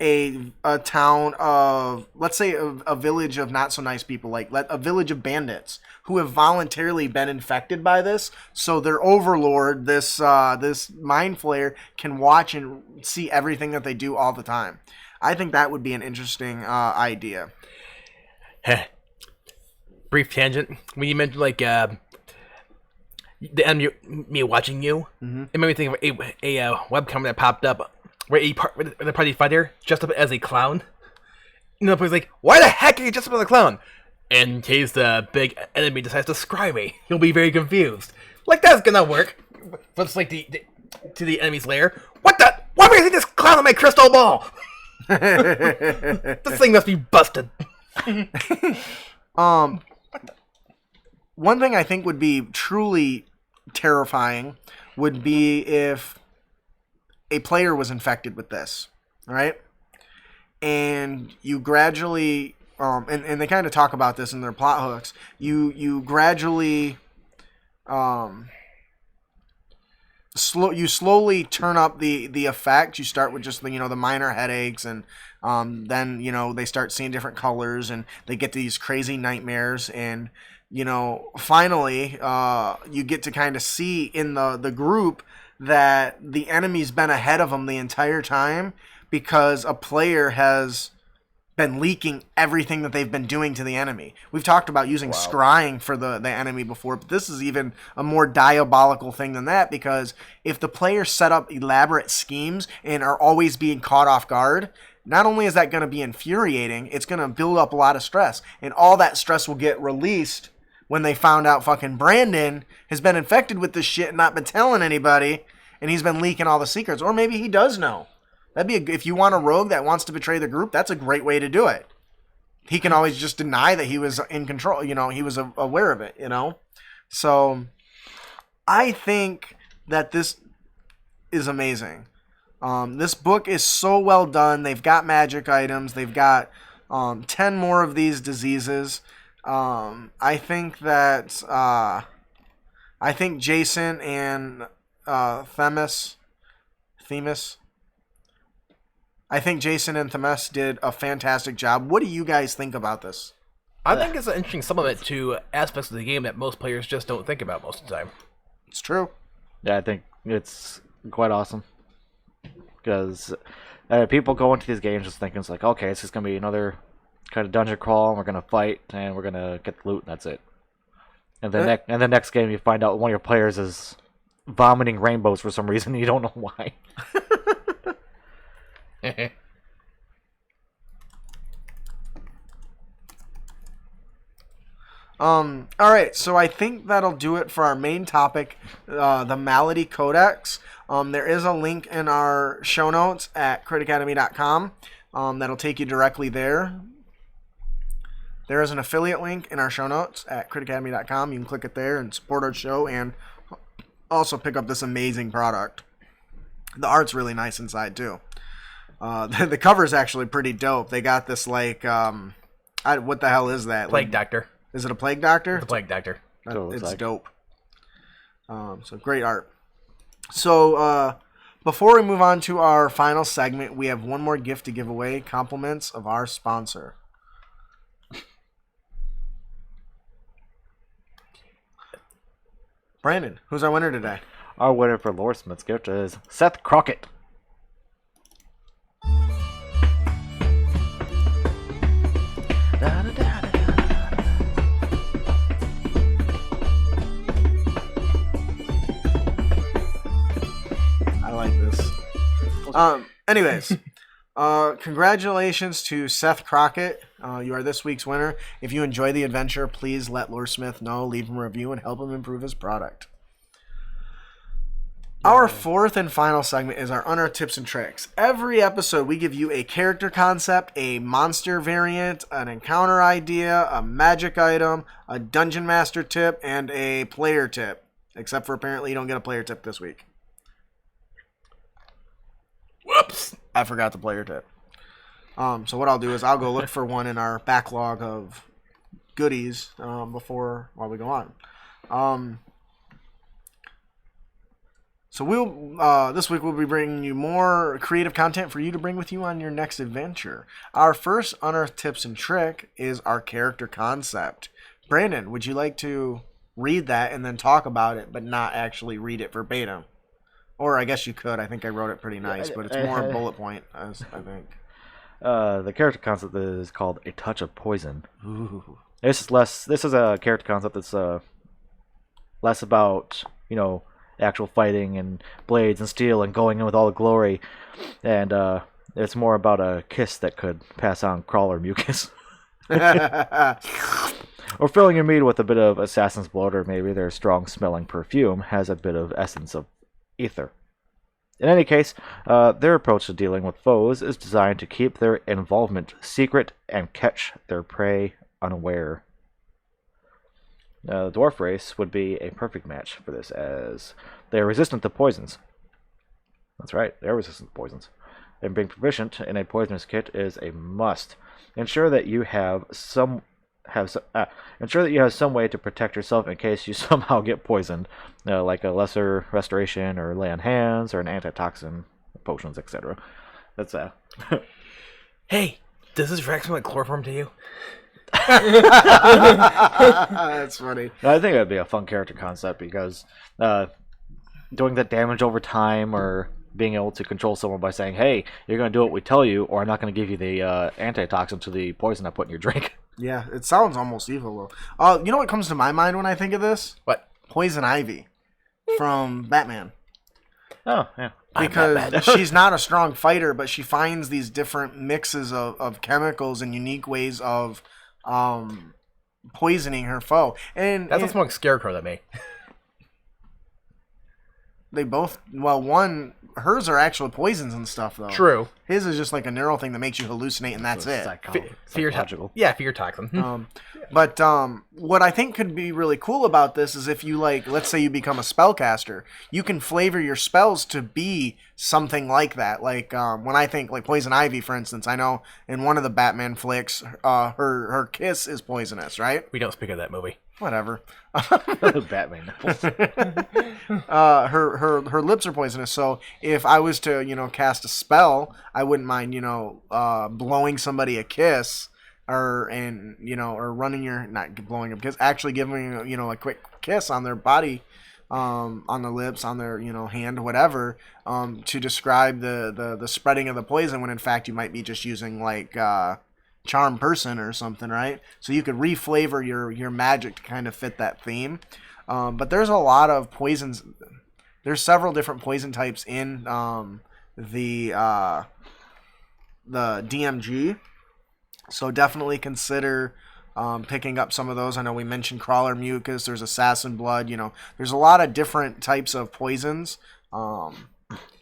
a town of, let's say, a village of not so nice people, like a village of bandits who have voluntarily been infected by this, so their overlord, this mind flayer, can watch and see everything that they do all the time. I think that would be an interesting idea. Brief tangent. When you mentioned like the enemy me watching you, it made me think of a webcam that popped up where the party fighter dressed up as a clown. And the player's like, "Why the heck are you dressed up as a clown?" In case the big enemy decides to scry me, he'll be very confused. Like, that's gonna work. Flips like to the enemy's lair. What the? Why would I see this clown on my crystal ball? This thing must be busted. One thing I think would be truly terrifying would be if a player was infected with this, right? And you gradually, and they kind of talk about this in their plot hooks, you gradually, slowly turn up the effect. You start with just the minor headaches, and then they start seeing different colors, and they get these crazy nightmares, and finally you get to kind of see in the group that the enemy's been ahead of them the entire time, because a player has been leaking everything that they've been doing to the enemy. We've talked about using scrying for the enemy before, but this is even a more diabolical thing than that, because if the players set up elaborate schemes and are always being caught off guard, not only is that going to be infuriating, it's going to build up a lot of stress, and all that stress will get released when they found out fucking Brandon has been infected with this shit and not been telling anybody, and he's been leaking all the secrets. Or maybe he does know. That'd be if you want a rogue that wants to betray the group, that's a great way to do it. He can always just deny that he was in control, he was aware of it, So I think that this is amazing. This book is so well done. They've got magic items. They've got 10 more of these diseases. I think Jason and Themis. I think Jason and Themis did a fantastic job. What do you guys think about this? I think it's an interesting supplement to aspects of the game that most players just don't think about most of the time. It's true. Yeah, I think it's quite awesome. Because people go into these games just thinking it's like, okay, it's just going to be another kind of dungeon crawl, and we're going to fight, and we're going to get the loot, and that's it. And then the next game, you find out one of your players is vomiting rainbows for some reason, and you don't know why. All right, so I think that'll do it for our main topic, the Malady Codex. There is a link in our show notes at critacademy.com that'll take you directly there. There is an affiliate link in our show notes at critacademy.com. You can click it there and support our show and also pick up this amazing product. The art's really nice inside, too. The cover's actually pretty dope. They got this, like, what the hell is that? Plague Doctor. Is it a plague doctor? The Plague Doctor. It's dope. So great art. So before we move on to our final segment, we have one more gift to give away. Compliments of our sponsor. Brandon, who's our winner today? Our winner for Lore Smith's gift is Seth Crockett. I like this. Anyways, congratulations to Seth Crockett. You are this week's winner. If you enjoy the adventure, please let Loresmith know, leave him a review, and help him improve his product. Our fourth and final segment is our unearthed tips and tricks. Every episode, we give you a character concept, a monster variant, an encounter idea, a magic item, a dungeon master tip, and a player tip. Except for apparently you don't get a player tip this week. Whoops! I forgot the player tip. So what I'll do is I'll go look for one in our backlog of goodies while we go on. So this week we'll be bringing you more creative content for you to bring with you on your next adventure. Our first unearthed tips and trick is our character concept. Brandon, would you like to read that and then talk about it, but not actually read it verbatim? Or I guess you could. I think I wrote it pretty nice, but it's more bullet point, I think. The character concept is called A Touch of Poison. Ooh. This is a character concept that's less about, actual fighting and blades and steel and going in with all the glory, and it's more about a kiss that could pass on crawler mucus. Or filling your mead with a bit of assassin's blood, or maybe their strong smelling perfume has a bit of essence of ether. In any case, their approach to dealing with foes is designed to keep their involvement secret and catch their prey unaware. The dwarf race would be a perfect match for this, as they are resistant to poisons. That's right, they're resistant to poisons. And being proficient in a poisonous kit is a must. Ensure that you have some way to protect yourself in case you somehow get poisoned, like a lesser restoration, or lay on hands, or an antitoxin, potions, etc. That's Hey, does this react like chloroform to you? That's funny. I think that'd be a fun character concept, because doing that damage over time, or being able to control someone by saying, "Hey, you're going to do what we tell you, or I'm not going to give you the antitoxin to the poison I put in your drink." Yeah, it sounds almost evil, though. You know what comes to my mind when I think of this? What? Poison Ivy from Batman. Oh, yeah. Because she's not a strong fighter, but she finds these different mixes of chemicals and unique ways of poisoning her foe. And That's what's more like Scarecrow than me. They both, hers are actual poisons and stuff, though. True. His is just like a neural thing that makes you hallucinate, and that's it. Psychological. Yeah, fear toxin. But what I think could be really cool about this is if you, let's say you become a spellcaster, you can flavor your spells to be something like that. Like, when I think, like, Poison Ivy, for instance, I know in one of the Batman flicks, her kiss is poisonous, right? We don't speak of that movie. Whatever. Batman nipples. Her lips are poisonous, so if I was to, cast a spell, I wouldn't mind, blowing somebody a kiss, or running not blowing a kiss, actually giving, a quick kiss on their body, on the lips, on their, hand, whatever, to describe the spreading of the poison, when in fact you might be just using, charm person or something, right? So you could reflavor your magic to kind of fit that theme. But there's a lot of poisons. There's several different poison types in the DMG. So definitely consider picking up some of those. I know we mentioned crawler mucus. There's assassin blood. There's a lot of different types of poisons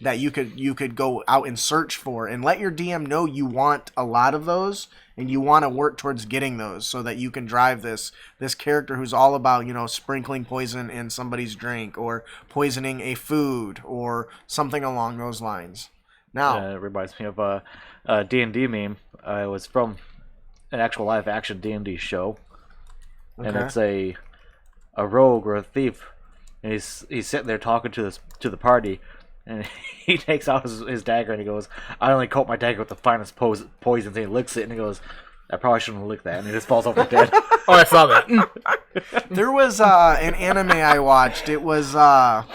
that you could go out and search for, and let your DM know you want a lot of those and you want to work towards getting those, so that you can drive this character who's all about sprinkling poison in somebody's drink or poisoning a food or something along those lines. Now it reminds me of a D&D meme. It was from an actual live action D&D show, and it's a rogue or a thief, and he's sitting there talking to the party. And he takes out his dagger and he goes, "I only coat my dagger with the finest poisons." And he licks it and he goes, "I probably shouldn't lick that." And he just falls over dead. Oh, I saw that. There was an anime I watched. It was, God,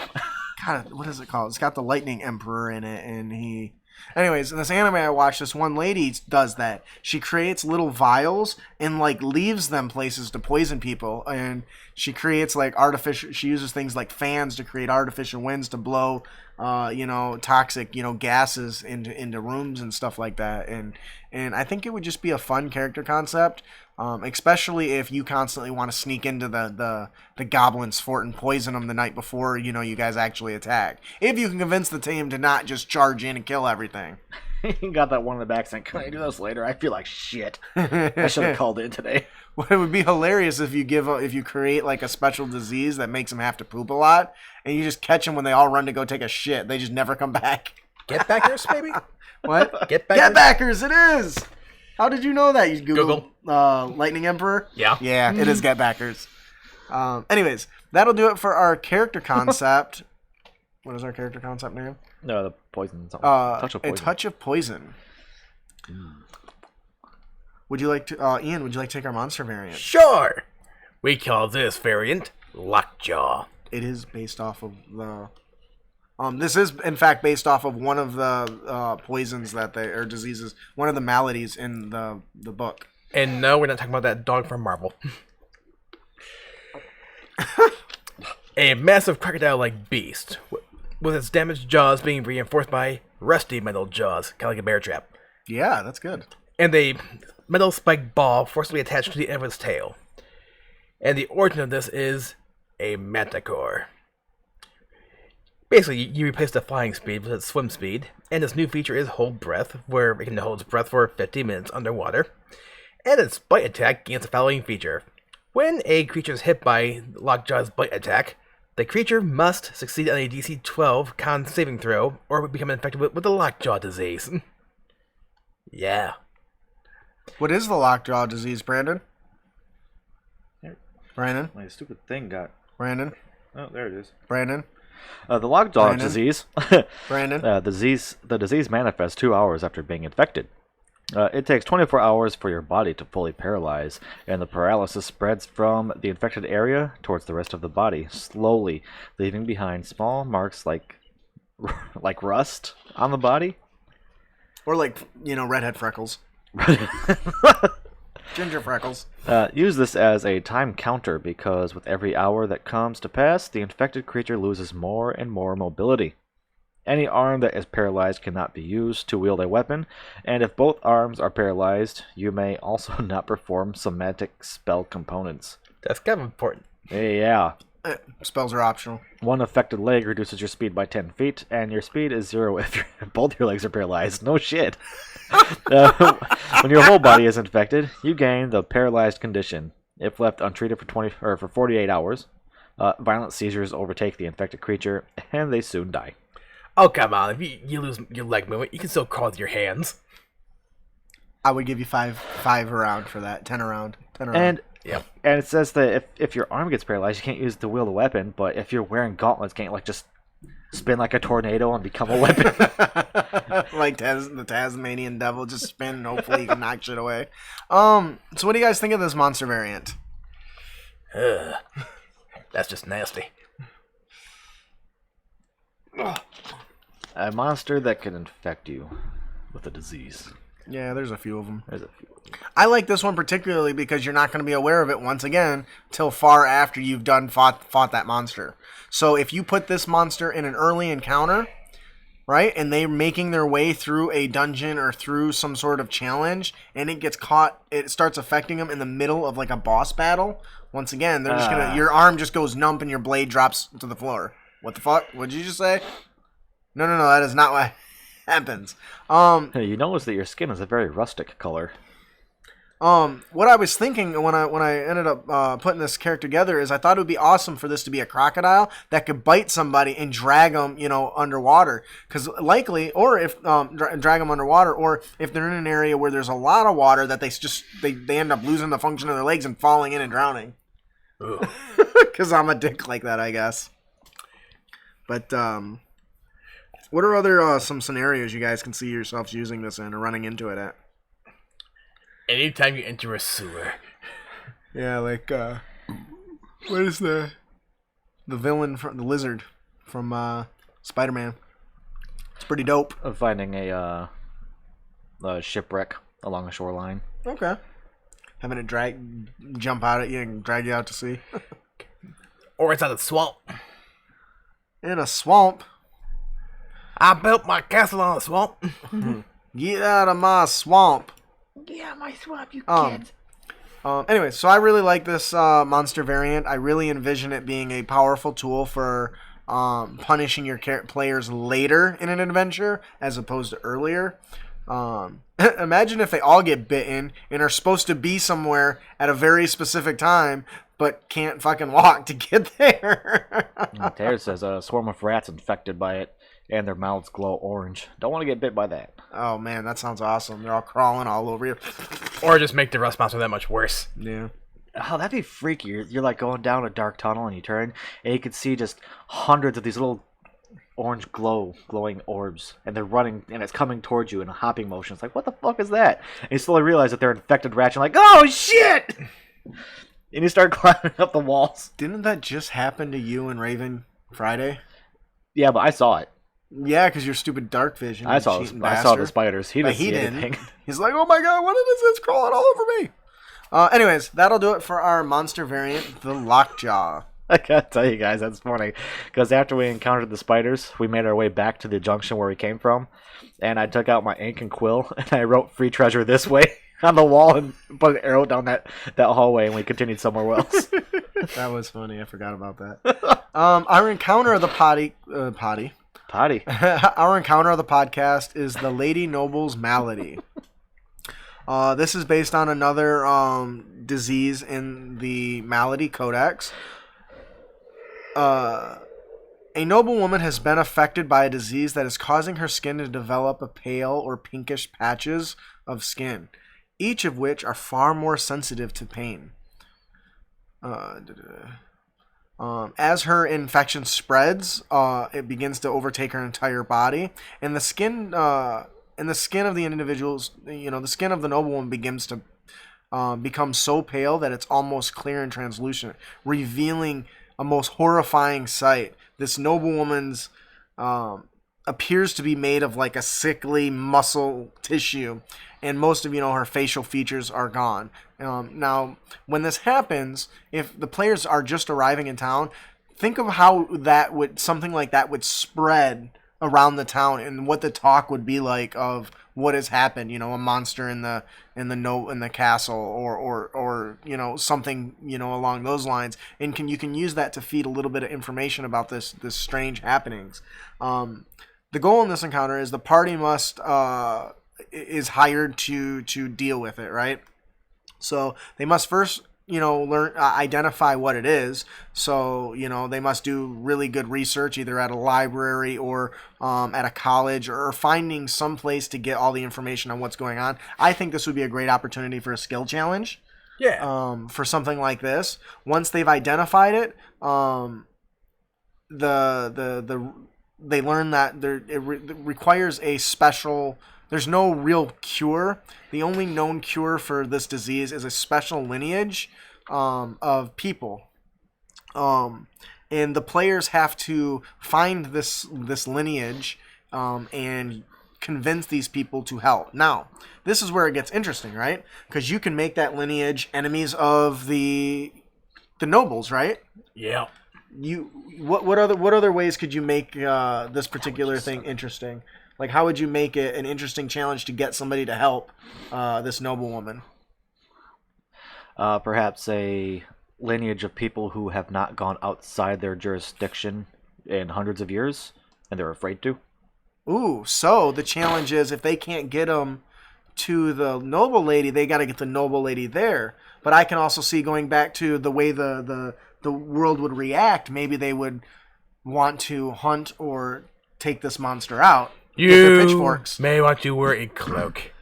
what is it called? It's got the Lightning Emperor in it. And anyways, in this anime I watched, this one lady does that. She creates little vials and leaves them places to poison people. And she creates she uses things like fans to create artificial winds to blow toxic, gases into rooms and stuff like that. And I think it would just be a fun character concept, especially if you constantly want to sneak into the goblin's fort and poison them the night before, you guys actually attack. If you can convince the team to not just charge in and kill everything. He got that one in the back saying, "Can I do this later? I feel like shit. I should have called in today." Well, it would be hilarious if you create a special disease that makes them have to poop a lot, and you just catch them when they all run to go take a shit. They just never come back. Get backers, maybe? What? Get backers? Get backers, it is! How did you know that? You Google. Lightning Emperor? Yeah. Yeah, it is get backers. Anyways, that'll do it for our character concept. What is our character concept name? No, the poison. Touch of poison. A touch of poison. Would you like to, Ian? Would you like to take our monster variant? Sure. We call this variant Lockjaw. It is based off of the. This is in fact based off of one of the poisons or diseases, one of the maladies in the book. And no, we're not talking about that dog from Marvel. A massive crocodile-like beast, with its damaged jaws being reinforced by rusty metal jaws, kind of like a bear trap. Yeah, that's good. And a metal spiked ball forcibly attached to the end of its tail. And the origin of this is a manticore. Basically, you replace the flying speed with its swim speed, and this new feature is Hold Breath, where it can hold its breath for 50 minutes underwater. And its bite attack gains the following feature. When a creature is hit by Lockjaw's bite attack, the creature must succeed on a DC 12 con saving throw, or become infected with the Lockjaw disease. Yeah. What is the Lockjaw disease, Brandon? Brandon? My stupid thing got... Brandon? Oh, there it is. Brandon? The Lockjaw disease... Brandon? The disease manifests 2 hours after being infected. It takes 24 hours for your body to fully paralyze, and the paralysis spreads from the infected area towards the rest of the body, slowly leaving behind small marks like rust on the body. Or redhead freckles. Ginger freckles. Use this as a time counter, because with every hour that comes to pass, the infected creature loses more and more mobility. Any arm that is paralyzed cannot be used to wield a weapon, and if both arms are paralyzed, you may also not perform somatic spell components. That's kind of important. Yeah. Spells are optional. One affected leg reduces your speed by 10 feet, and your speed is 0 if both your legs are paralyzed. No shit. When your whole body is infected, you gain the paralyzed condition. If left untreated for 48 hours, violent seizures overtake the infected creature, and they soon die. Oh, come on. If you lose your leg movement, you can still crawl with your hands. I would give you five around for that. 10 around. 10 around. And Yep. And it says that if your arm gets paralyzed, you can't use it to wield a weapon, but if you're wearing gauntlets, you can't just spin like a tornado and become a weapon. Like the Tasmanian devil, just spin and hopefully you can knock shit away. So what do you guys think of this monster variant? That's just nasty. A monster that can infect you with a disease. Yeah, there's a few of them. There's a few. I like this one particularly because you're not going to be aware of it once again till far after you've done fought that monster. So if you put this monster in an early encounter, right? And they're making their way through a dungeon or through some sort of challenge, and it gets caught. It starts affecting them in the middle of like a boss battle. Once again, they're just gonna. Your arm just goes numb, and your blade drops to the floor. What the fuck? What did you just say? No. That is not what happens. Hey, you notice that your skin is a very rustic color. What I was thinking when I ended up putting this character together is I thought it would be awesome for this to be a crocodile that could bite somebody and drag them, underwater. Because likely, or if drag them underwater, or if they're in an area where there's a lot of water, that they end up losing the function of their legs and falling in and drowning. Because I'm a dick like that, I guess. But what are other some scenarios you guys can see yourselves using this in or running into it at? Anytime you enter a sewer. Yeah, like what is the villain from the lizard from Spider-Man? It's pretty dope. Of finding a shipwreck along a shoreline. Okay. Having it jump out at you and drag you out to sea. Or it's at a swamp. In a swamp. I built my castle on a swamp. Get out of my swamp. Get out of my swamp, you kids. Anyway, so I really like this monster variant. I really envision it being a powerful tool for punishing your players later in an adventure as opposed to earlier. Imagine if they all get bitten and are supposed to be somewhere at a very specific time, but can't fucking walk to get there. There it says a swarm of rats infected by it, and their mouths glow orange. Don't want to get bit by that. Oh man, that sounds awesome. They're all crawling all over you. Or just make the rust monster that much worse. Yeah. Oh, that'd be freaky. You're like going down a dark tunnel and you turn, and you can see just hundreds of these little orange glowing orbs, and they're running, and it's coming towards you in a hopping motion. It's like, what the fuck is that? And you slowly realize that they're infected rats, and like, oh shit! And you start climbing up the walls. Didn't that just happen to you and Raven Friday? Yeah, but I saw it. Yeah, because your stupid dark vision. I saw the spiders. He didn't see anything. He's like, oh my god, what is this crawling all over me? Anyways, that'll do it for our monster variant, the Lockjaw. I gotta tell you guys, that's funny. Because after we encountered the spiders, we made our way back to the junction where we came from. And I took out my ink and quill, and I wrote free treasure this way on the wall and put an arrow down that hallway, and we continued somewhere else. That was funny. I forgot about that. Our encounter of the Potty. Our encounter of the podcast is the Lady Noble's Malady. This is based on another disease in the Malady Codex. A noblewoman has been affected by a disease that is causing her skin to develop a pale or pinkish patches of skin, each of which are far more sensitive to pain. As her infection spreads, it begins to overtake her entire body, and the skin of the individuals, the skin of the noblewoman begins to become so pale that it's almost clear and translucent, revealing a most horrifying sight. This noblewoman's appears to be made of like a sickly muscle tissue, and most of her facial features are gone. Now, when this happens, if the players are just arriving in town, think of how something like that would spread around the town, and what the talk would be like of what has happened. A monster in the castle, or something along those lines, and you can use that to feed a little bit of information about this strange happenings. The goal in this encounter is the party is hired to deal with it, right? So they must first, learn, identify what it is. So, they must do really good research, either at a library or at a college, or finding some place to get all the information on what's going on. I think this would be a great opportunity for a skill challenge. Yeah. For something like this. Once they've identified it, they learn that it requires a special. There's no real cure. The only known cure for this disease is a special lineage of people. And the players have to find this lineage and convince these people to help. Now, this is where it gets interesting, right? Because you can make that lineage enemies of the nobles, right? Yeah. what other ways could you make this particular thing interesting? Like, how would you make it an interesting challenge to get somebody to help this noblewoman? Perhaps a lineage of people who have not gone outside their jurisdiction in hundreds of years, and they're afraid to. Ooh, so the challenge is if they can't get them to the noble lady, they got to get the noble lady there. But I can also see, going back to the way the world would react, maybe they would want to hunt or take this monster out with their pitchforks. May want to wear a cloak.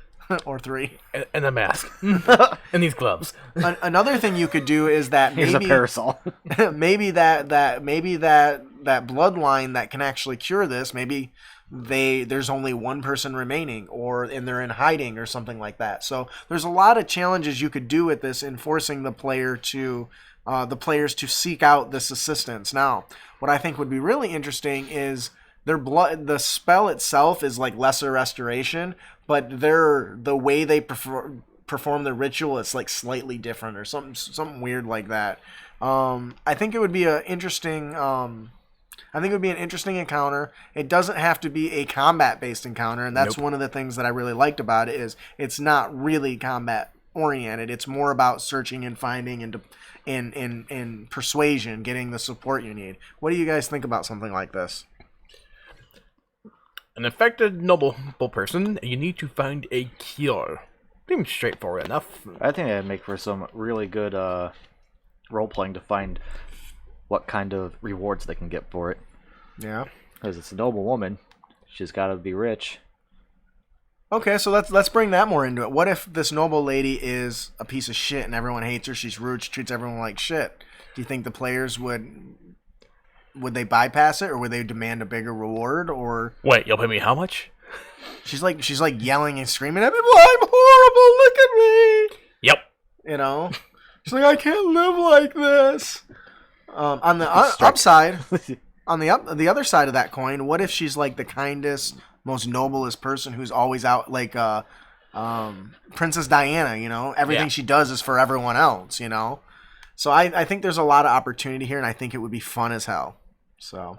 Or 3. And a mask. And these gloves. Another thing you could do is that Here's a parasol. maybe that bloodline that can actually cure this, maybe there's only one person remaining, and they're in hiding or something like that. So there's a lot of challenges you could do with this in forcing the players to seek out this assistance. Now, what I think would be really interesting is the spell itself is like lesser restoration, but the way they perform the ritual is like slightly different or something weird like that. I think it would be an interesting encounter. It doesn't have to be a combat-based encounter, and that's one of the things that I really liked about it is it's not really combat oriented. It's more about searching and finding and in persuasion, getting the support you need. What do you guys think about something like this? An infected noble person, you need to find a cure. Seems straightforward enough. I think that'd make for some really good role-playing to find what kind of rewards they can get for it. Yeah. Because it's a noble woman. She's got to be rich. Okay, so let's bring that more into it. What if this noble lady is a piece of shit and everyone hates her? She's rude. She treats everyone like shit. Do you think the players would they bypass it, or would they demand a bigger reward? Or wait, you'll pay me how much? She's like yelling and screaming at people. I'm horrible. Look at me. Yep. You know, she's like, I can't live like this. On the upside, on the other side of that coin, what if she's like the kindest, most noblest person who's always out, like Princess Diana? You know, everything she does is for everyone else. You know, so I think there's a lot of opportunity here, and I think it would be fun as hell. So,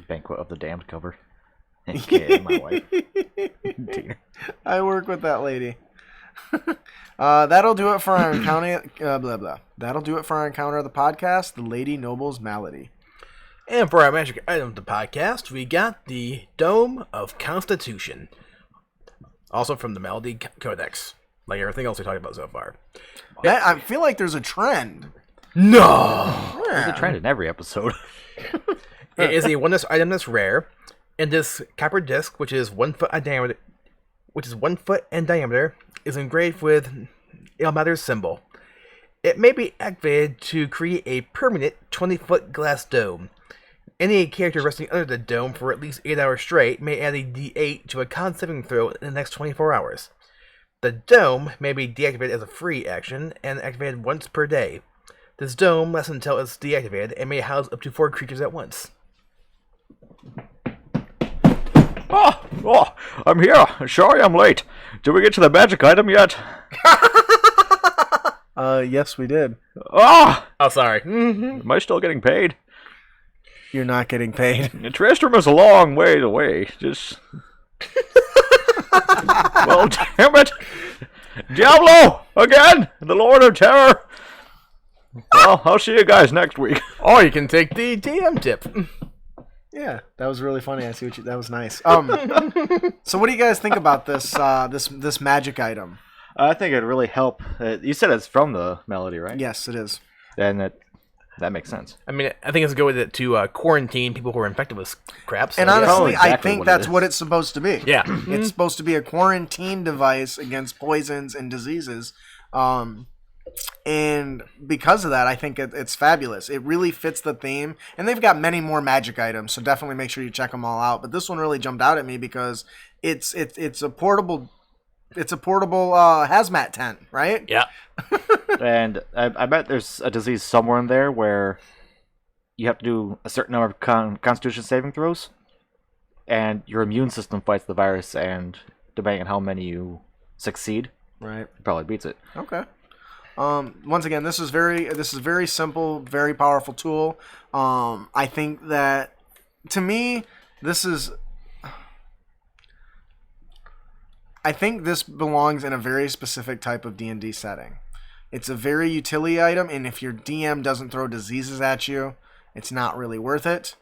Banquet of the Damned cover. Yeah, my wife. I work with that lady. That'll do it for our encounter. That'll do it for our encounter of the podcast, the Lady Noble's Malady. And for our magic item of the podcast, we got the Dome of Constitution, also from the Malady Codex, like everything else we talked about so far. I feel like there's a trend. No, there's a trend in every episode. It is a one-disc item that's rare, and this copper disc, which is 1 foot in diameter, is engraved with ailments symbol. It may be activated to create a permanent 20-foot glass dome. Any character resting under the dome for at least 8 hours straight may add a D8 to a con saving throw in the next 24 hours. The dome may be deactivated as a free action and activated once per day. This dome lasts until it's deactivated and may house up to 4 creatures at once. Oh, I'm here. Sorry I'm late. Did we get to the magic item yet? Yes, we did. Oh, sorry. Am I still getting paid? You're not getting paid. Tristram is a long way away. Just... Well, damn it. Diablo! Again! The Lord of Terror! Well, I'll see you guys next week. Or you can take the DM tip. Yeah, that was really funny. I see what that was nice. So what do you guys think about this this magic item? I think it'd really help. You said it's from the Malady, right? Yes, it is. And that makes sense. I mean, I think it's a good way to quarantine people who are infected with crap. So and honestly, exactly I think that's what it's supposed to be. Yeah. It's supposed to be a quarantine device against poisons and diseases. And because of that, I think it's fabulous. It really fits the theme. And they've got many more magic items, so definitely make sure you check them all out. But this one really jumped out at me because it's a portable hazmat tent, right? Yeah. And I bet there's a disease somewhere in there where you have to do a certain number of Constitution saving throws, and your immune system fights the virus, and depending on how many you succeed, right, it probably beats it. Okay. Once again, this is very simple, very powerful tool. I think that, to me, I think this belongs in a very specific type of D&D setting. It's a very utility item, and if your DM doesn't throw diseases at you, it's not really worth it.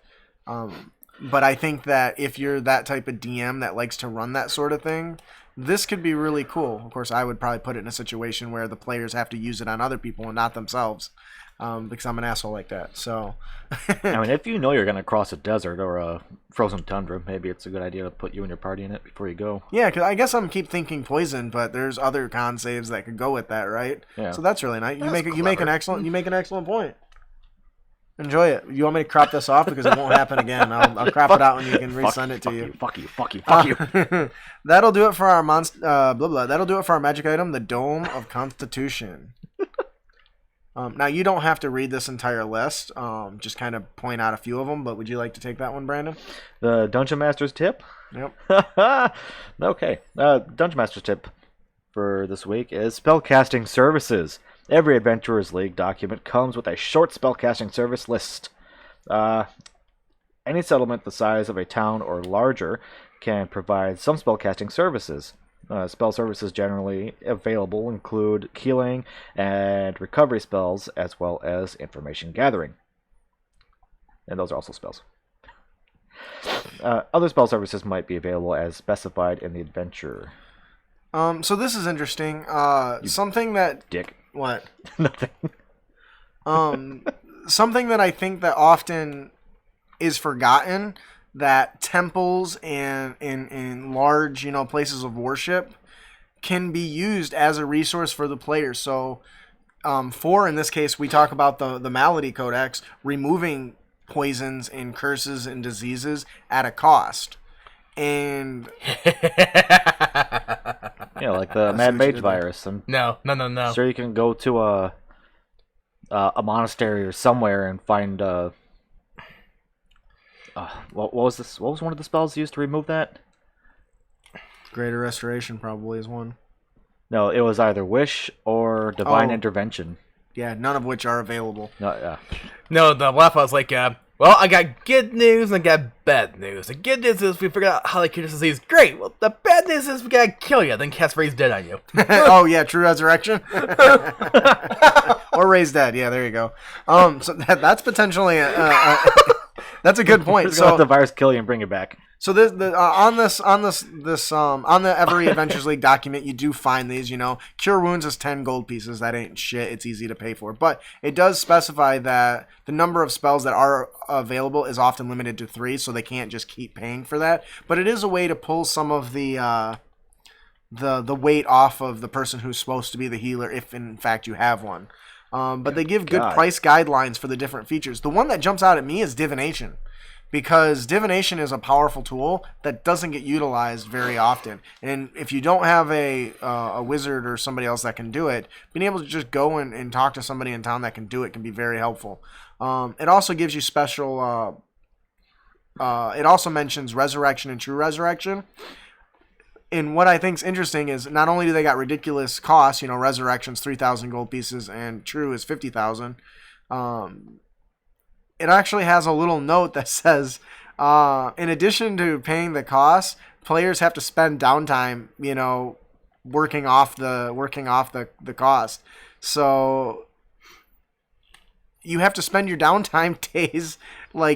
But I think that if you're that type of DM that likes to run that sort of thing, this could be really cool. Of course, I would probably put it in a situation where the players have to use it on other people and not themselves, because I'm an asshole like that. So, I mean, if you know you're going to cross a desert or a frozen tundra, maybe it's a good idea to put you and your party in it before you go. Yeah, because I guess I'm keep thinking poison, but there's other con saves that could go with that, right? Yeah. So that's really nice. You make an clever. excellent point. Enjoy it. You want me to crop this off because it won't happen again? I'll crop it out and you can resend it to you. Fuck you. That'll do it for our That'll do it for our magic item, the Dome of Constitution. Now you don't have to read this entire list. Just kind of point out a few of them. But would you like to take that one, Brandon? The Dungeon Master's tip. Yep. Okay. Dungeon Master's tip for this week is spellcasting services. Every Adventurers League document comes with a short spellcasting service list. Any settlement the size of a town or larger can provide some spellcasting services. Spell services generally available include healing and recovery spells, as well as information gathering. And those are also spells. Other spell services might be available as specified in the adventure. So this is interesting. Something that... Dick. What? Nothing. Something that I think that often is forgotten, that temples and in large, places of worship can be used as a resource for the players. So, in this case, we talk about the Malady Codex, removing poisons and curses and diseases at a cost. And yeah, like the Mad Mage virus. No. Sure, you can go to a monastery or somewhere and find what was this? What was one of the spells used to remove that? Greater Restoration probably is one. No, it was either Wish or Divine Intervention. Yeah, none of which are available. No, the laugh was like, well, I got good news and I got bad news. The good news is we figured out how to cure this disease. Great. Well, the bad news is we gotta kill you, then cast Raise Dead on you. Oh yeah, True Resurrection. Or Raise Dead. Yeah, there you go. So that's potentially that's a good point. So let the virus kill you and bring you back. So on the Every Adventures League document, you do find these. Cure Wounds is 10 gold pieces. That ain't shit. It's easy to pay for, but it does specify that the number of spells that are available is often limited to 3, so they can't just keep paying for that. But it is a way to pull some of the weight off of the person who's supposed to be the healer, if in fact you have one. But they give good price guidelines for the different features. The one that jumps out at me is Divination, because Divination is a powerful tool that doesn't get utilized very often. And if you don't have a wizard or somebody else that can do it, being able to just go and talk to somebody in town that can do it can be very helpful. It also gives you special... it also mentions Resurrection and True Resurrection. And what I think is interesting is not only do they got ridiculous costs, Resurrection's 3,000 gold pieces and True is 50,000. It actually has a little note that says, in addition to paying the cost, players have to spend downtime, working off the cost. So you have to spend your downtime days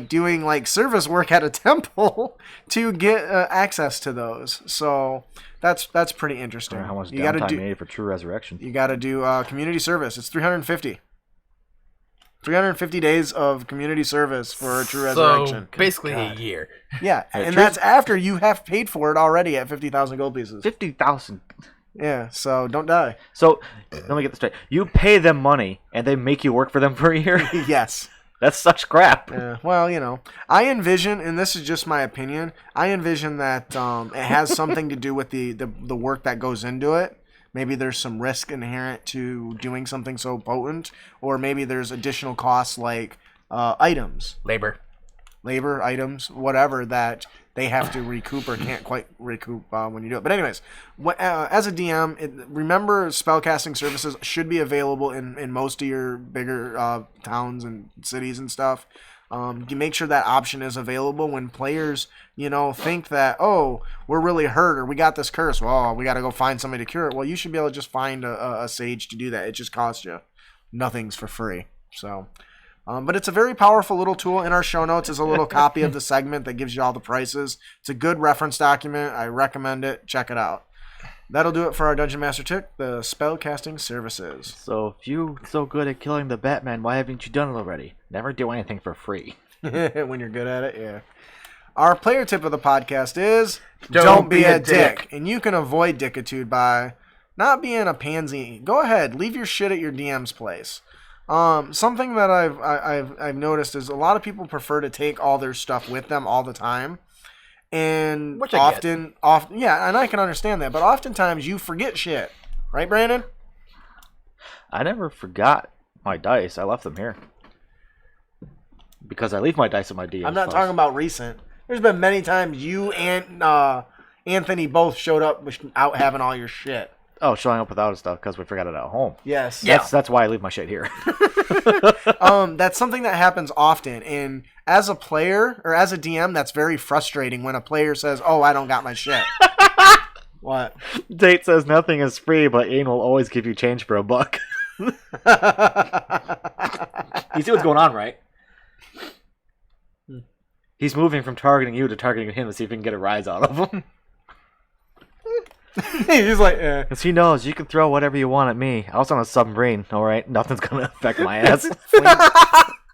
doing service work at a temple to get access to those. So that's pretty interesting. How much downtime you need for True Resurrection? You got to do community service. It's 350. 350 days of community service for a True Resurrection. So basically a year. Yeah, and that's after you have paid for it already at 50,000 gold pieces. 50,000. Yeah, so don't die. So let me get this straight. You pay them money and they make you work for them for a year? Yes. That's such crap. Yeah, well, I envision, and this is just my opinion, I envision that it has something to do with the work that goes into it. Maybe there's some risk inherent to doing something so potent, or maybe there's additional costs like items. Labor, items, whatever, that they have to recoup or can't quite recoup when you do it. But anyways, as a DM, remember spellcasting services should be available in most of your bigger towns and cities and stuff. You make sure that option is available when players, think that, oh, we're really hurt or we got this curse. Well, we got to go find somebody to cure it. Well, you should be able to just find a sage to do that. It just costs you. Nothing's for free. So, but it's a very powerful little tool. In our show notes is a little copy of the segment that gives you all the prices. It's a good reference document. I recommend it. Check it out. That'll do it for our Dungeon Master Tick, the spellcasting services. So, if you're so good at killing the Batman, why haven't you done it already? Never do anything for free. When you're good at it, yeah. Our player tip of the podcast is don't be a dick. And you can avoid dickitude by not being a pansy. Go ahead, leave your shit at your DM's place. Something that I've noticed is a lot of people prefer to take all their stuff with them all the time. And Which often, yeah, and I can understand that, but oftentimes you forget shit. Right, Brandon? I never forgot my dice. I left them here. Because I leave my dice at my DM's I'm not place. talking about recent. There's been many times you and Anthony both showed up without having all your shit. Oh, showing up without stuff because we forgot it at home. Yes. That's why I leave my shit here. That's something that happens often. And as a player or as a DM, that's very frustrating when a player says, oh, I don't got my shit. What? Date says nothing is free, but Ian will always give you change for $1. You see what's going on, right? He's moving from targeting you to targeting him to see if he can get a rise out of him. He's like, yeah. Because he knows you can throw whatever you want at me. I was on a submarine, alright? Nothing's going to affect my ass.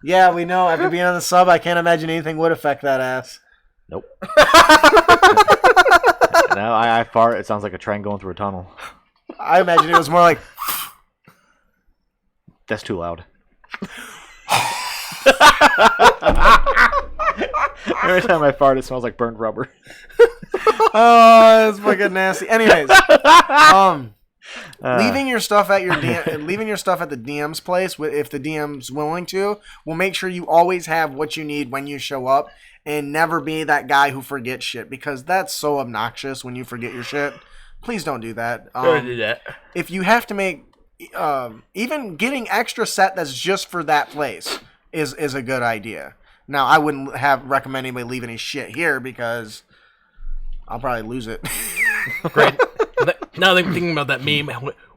Yeah, we know. After being on the sub, I can't imagine anything would affect that ass. Nope. Now I fart. It sounds like a train going through a tunnel. I imagine it was more like... That's too loud. Every time I fart, it smells like burnt rubber. Oh, that's fucking nasty. Anyways, leaving your stuff at leaving your stuff at the DM's place, if the DM's willing to, will make sure you always have what you need when you show up, and never be that guy who forgets shit, because that's so obnoxious when you forget your shit. Please don't do that. Don't do that. If you have to make, even getting extra set that's just for that place is a good idea. Now, I wouldn't recommend anybody leave any shit here because I'll probably lose it. Great. Now that I'm thinking about that meme,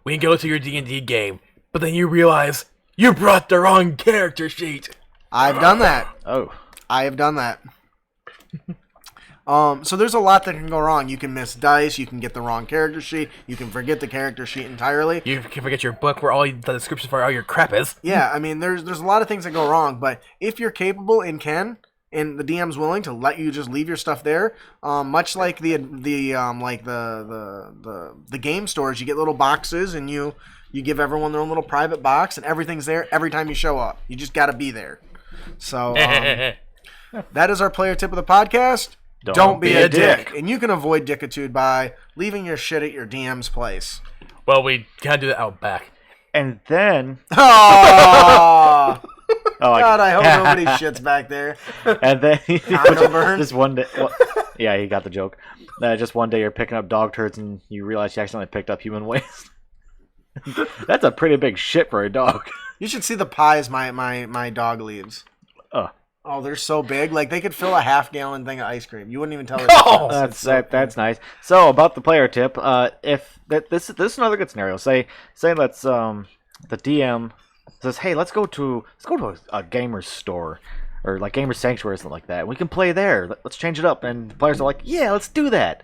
when you go to your D&D game, but then you realize you brought the wrong character sheet. I've done that. Oh. I have done that. So there's a lot that can go wrong. You can miss dice. You can get the wrong character sheet. You can forget the character sheet entirely. You can forget your book where the description for all your crap is. Yeah, I mean, there's a lot of things that go wrong. But if you're capable and can, and the DM's willing to let you just leave your stuff there, much like the game stores, you get little boxes and you give everyone their own little private box, and everything's there every time you show up. You just got to be there. So that is our player tip of the podcast. Don't be a dick. And you can avoid dickitude by leaving your shit at your DM's place. Well, we gotta do that out back. And then... Oh, God, I hope nobody shits back there. And then... Burn. Just one day... Well, yeah, you got the joke. Just one day you're picking up dog turds and you realize you accidentally picked up human waste. That's a pretty big shit for a dog. You should see the pies my dog leaves. Oh, they're so big. Like, they could fill a half-gallon thing of ice cream. You wouldn't even tell. That's nice. So, about the player tip, this is another good scenario. Say let's the DM says, "Hey, let's go to a gamer store or like gamer sanctuary or something like that. We can play there. Let's change it up." And the players are like, "Yeah, let's do that."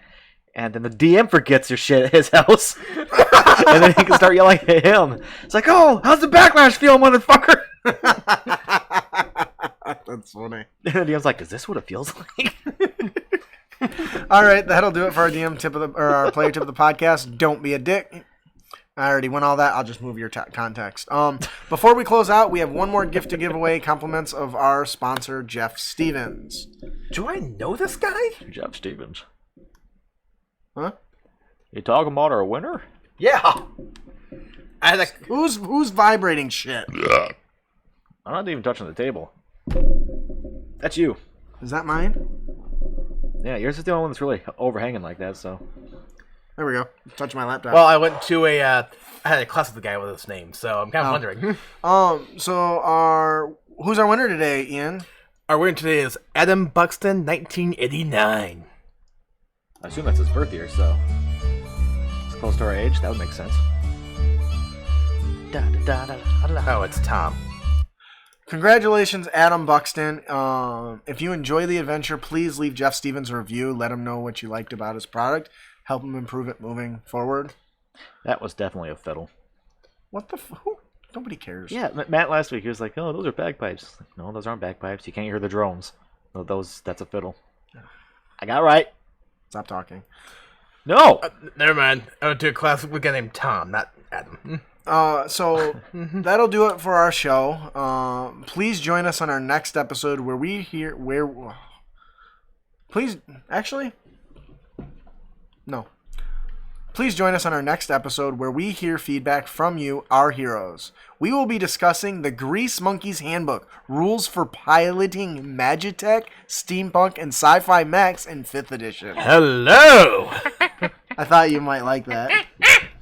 And then the DM forgets your shit at his house, and then he can start yelling at him. It's like, "Oh, how's the backlash feel, motherfucker?" That's funny. And the DM's like, "Is this what it feels like?" All right, that'll do it for our our player tip of the podcast. Don't be a dick. I already went all that. I'll just move your context. Before we close out, we have one more gift to give away. Compliments of our sponsor, Jeff Stevens. Do I know this guy? Jeff Stevens. Huh? You talking about our winner? Yeah. Who's vibrating shit? I'm not even touching the table. That's you. Is that mine? Yeah, yours is the only one that's really overhanging like that, so. There we go. Touch my laptop. Well, I went to I had a class with the guy with his name, so I'm kind of wondering. So who's our winner today, Ian? Our winner today is Adam Buxton, 1989. I assume that's his birth year, so. It's close to our age. That would make sense. Oh, it's Tom. Congratulations, Adam Buxton. If you enjoy the adventure, please leave Jeff Stevens a review. Let him know what you liked about his product. Help him improve it moving forward. That was definitely a fiddle. What the who? Nobody cares. Yeah, Matt last week, he was like, oh, those are bagpipes. Like, no, those aren't bagpipes. You can't hear the drones. No, that's a fiddle. I got it right. Stop talking. No! Never mind. I went to a class with a guy named Tom, not Adam. So that'll do it for our show. Please join us on our next episode where we hear Please join us on our next episode where we hear feedback from you, our heroes. We will be discussing the Grease Monkey's Handbook, rules for piloting Magitech, steampunk, and sci-fi mechs in 5th edition. Hello! I thought you might like that.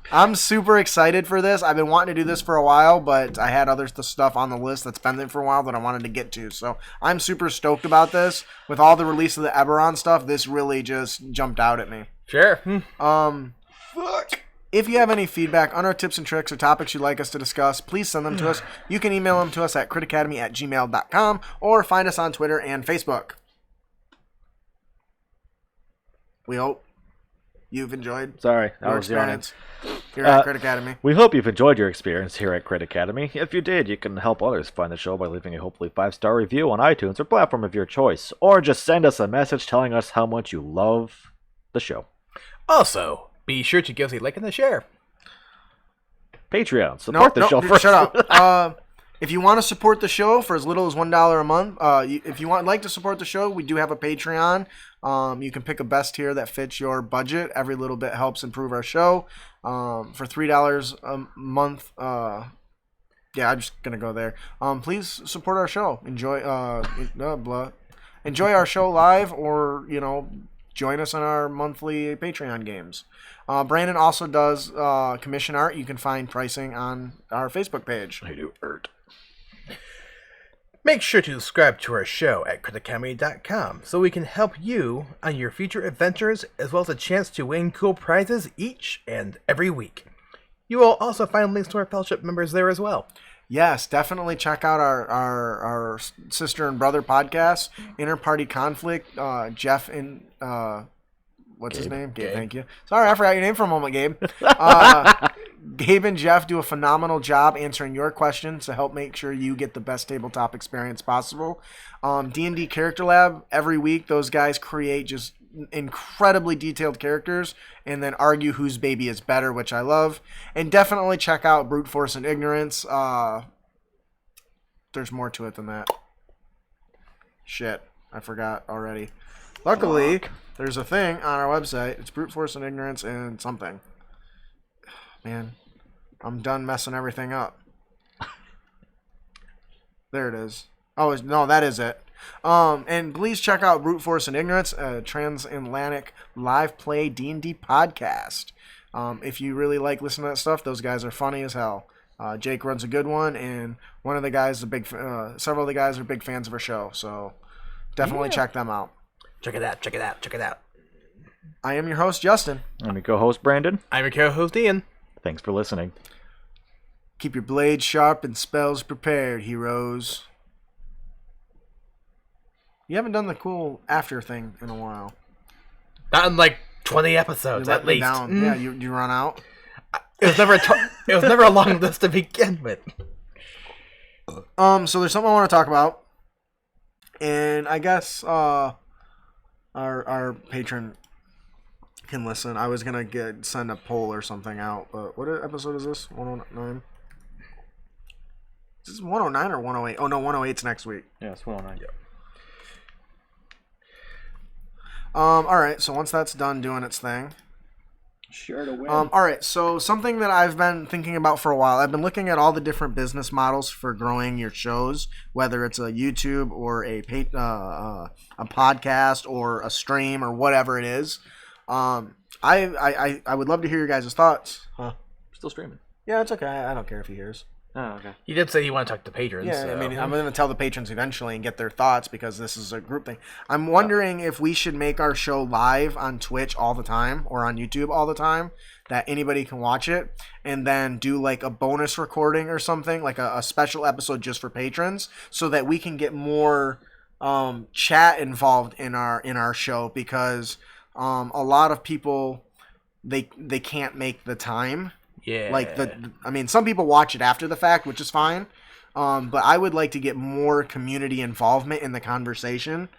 I'm super excited for this. I've been wanting to do this for a while, but I had other stuff on the list that's been there for a while that I wanted to get to. So I'm super stoked about this. With all the release of the Eberron stuff, this really just jumped out at me. Sure. If you have any feedback on our tips and tricks or topics you'd like us to discuss, please send them to us. You can email them to us at critacademy@gmail.com or find us on Twitter and Facebook. We hope you've enjoyed Sorry, I your was yawning. experience here at Crit Academy. We hope you've enjoyed your experience here at Crit Academy. If you did, you can help others find the show by leaving a hopefully 5-star review on iTunes or platform of your choice, or just send us a message telling us how much you love the show. Also, be sure to give us a like and a share. Patreon, support the show first. Shut up. If you want to support the show for as little as $1 a month, if you like to support the show, we do have a Patreon. You can pick a best tier that fits your budget. Every little bit helps improve our show. For $3 a month, I'm just gonna go there. Please support our show. Enjoy our show live, or join us on our monthly Patreon games. Brandon also does commission art. You can find pricing on our Facebook page. I do art. Make sure to subscribe to our show at critacademy.com so we can help you on your future adventures, as well as a chance to win cool prizes each and every week. You will also find links to our fellowship members there as well. Yes, definitely check out our sister and brother podcast, Interparty Conflict. Jeff and what's his name? Gabe. Thank you. Sorry, I forgot your name for a moment, Gabe. Gabe and Jeff do a phenomenal job answering your questions to help make sure you get the best tabletop experience possible. D&D Character Lab, every week those guys create just incredibly detailed characters and then argue whose baby is better, which I love. And definitely check out Brute Force and Ignorance. There's more to it than that. Shit, I forgot already. Luckily, there's a thing on our website. It's Brute Force and Ignorance and something. Man, I'm done messing everything up. There it is. Oh, no, that is it. And please check out Brute Force and Ignorance, a transatlantic live play D&D podcast. If you really like listening to that stuff, those guys are funny as hell. Jake runs a good one, and one of the guys, several of the guys are big fans of our show. So definitely check them out. Check it out, check it out, check it out. I am your host, Justin. I'm your co-host, Brandon. I'm your co-host, Ian. Thanks for listening. Keep your blades sharp and spells prepared, heroes. You haven't done the cool after thing in a while. Not in like 20 episodes, at least. Down. Yeah, you run out. It was never a long list to begin with. So there's something I want to talk about, and I guess our patron can listen. I was gonna send a poll or something out, but what episode is this? 109. Is this 109 or 108? Oh no, 108's next week. Yeah, it's 109. Yeah. All right. So once that's done doing its thing, Sure to win. All right, so something that I've been thinking about for a while, I've been looking at all the different business models for growing your shows, whether it's a YouTube or a podcast or a stream or whatever it is. I would love to hear your guys' thoughts. Huh. Still streaming. Yeah, it's okay. I don't care if he hears. Oh, okay. You did say you want to talk to patrons. Yeah, so. I mean, I'm going to tell the patrons eventually and get their thoughts because this is a group thing. I'm wondering if we should make our show live on Twitch all the time or on YouTube all the time, that anybody can watch it, and then do like a bonus recording or something, like a special episode just for patrons, so that we can get more chat involved in our show, because a lot of people they can't make the time. Yeah. Like some people watch it after the fact, which is fine. But I would like to get more community involvement in the conversation.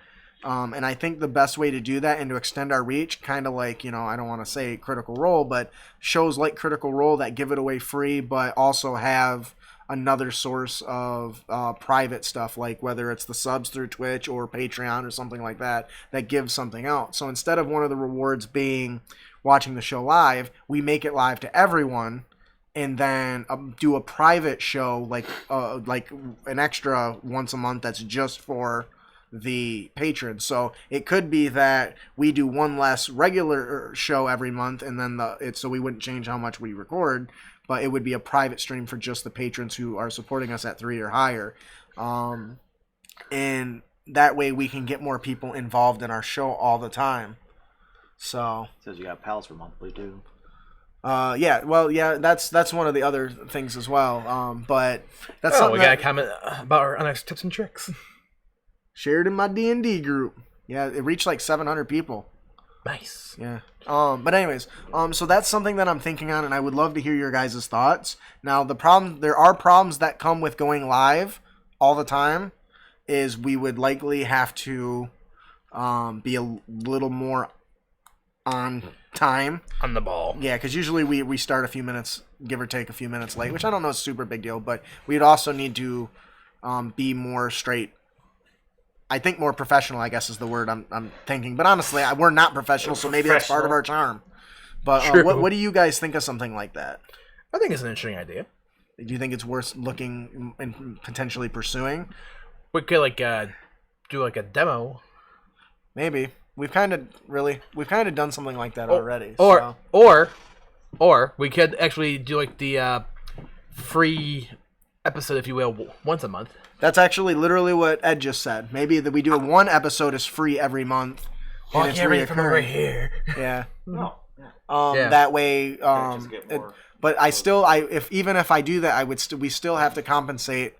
And I think the best way to do that and to extend our reach, kind of like, I don't want to say Critical Role, but shows like Critical Role that give it away free, but also have another source of private stuff, like whether it's the subs through Twitch or Patreon or something like that gives something out. So instead of one of the rewards being watching the show live, we make it live to everyone, and then do a private show like an extra once a month that's just for the patrons. So it could be that we do one less regular show every month, and then so we wouldn't change how much we record, but it would be a private stream for just the patrons who are supporting us at 3 or higher. And that way we can get more people involved in our show all the time. So It says you got pals for monthly too. that's one of the other things as well. But that's something we got a comment about our next tips and tricks. Shared in my D&D group. Yeah, it reached like 700 people. Nice. Yeah. But anyways, so that's something that I'm thinking on, and I would love to hear your guys' thoughts. Now, there are problems that come with going live all the time, is we would likely have to be a little more on time. On the ball. Yeah, because usually we start a few minutes, give or take a few minutes late, which I don't know is a super big deal, but we'd also need to be more straight. I think more professional, I guess, is the word I'm thinking. But honestly, we're not professional, so maybe that's part of our charm. But what do you guys think of something like that? I think it's an interesting idea. Do you think it's worth looking and potentially pursuing? We could do like a demo. Maybe. We've kind of done something like that already. Or we could actually do like the free episode, if you will, once a month. That's actually literally what Ed just said. Maybe that we do one episode is free every month. And it's reoccurring. Over here. Yeah. No. That way. But even if I do that, we still have to compensate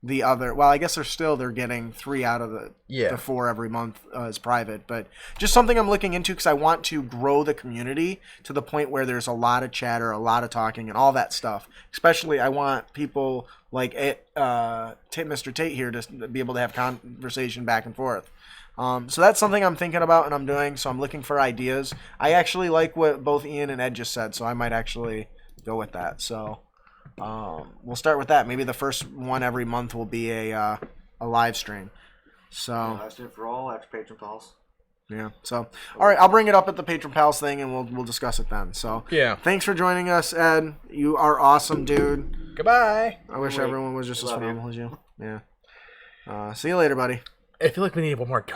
the other. Well, I guess they're getting 3 out of the 4 every month as private. But just something I'm looking into, because I want to grow the community to the point where there's a lot of chatter, a lot of talking, and all that stuff. Especially, I want people like Mr. Tate here to be able to have conversation back and forth. So that's something I'm thinking about and I'm doing. So I'm looking for ideas. I actually like what both Ian and Ed just said, so I might actually go with that. So we'll start with that. Maybe the first one every month will be a live stream. So Last year for all after Patron Pals. Yeah. So all right, I'll bring it up at the Patron Pals thing, and we'll discuss it then. So yeah. Thanks for joining us, Ed. You are awesome, dude. Goodbye. I wish everyone was just as phenomenal as you. Yeah. See you later, buddy. I feel like we need one more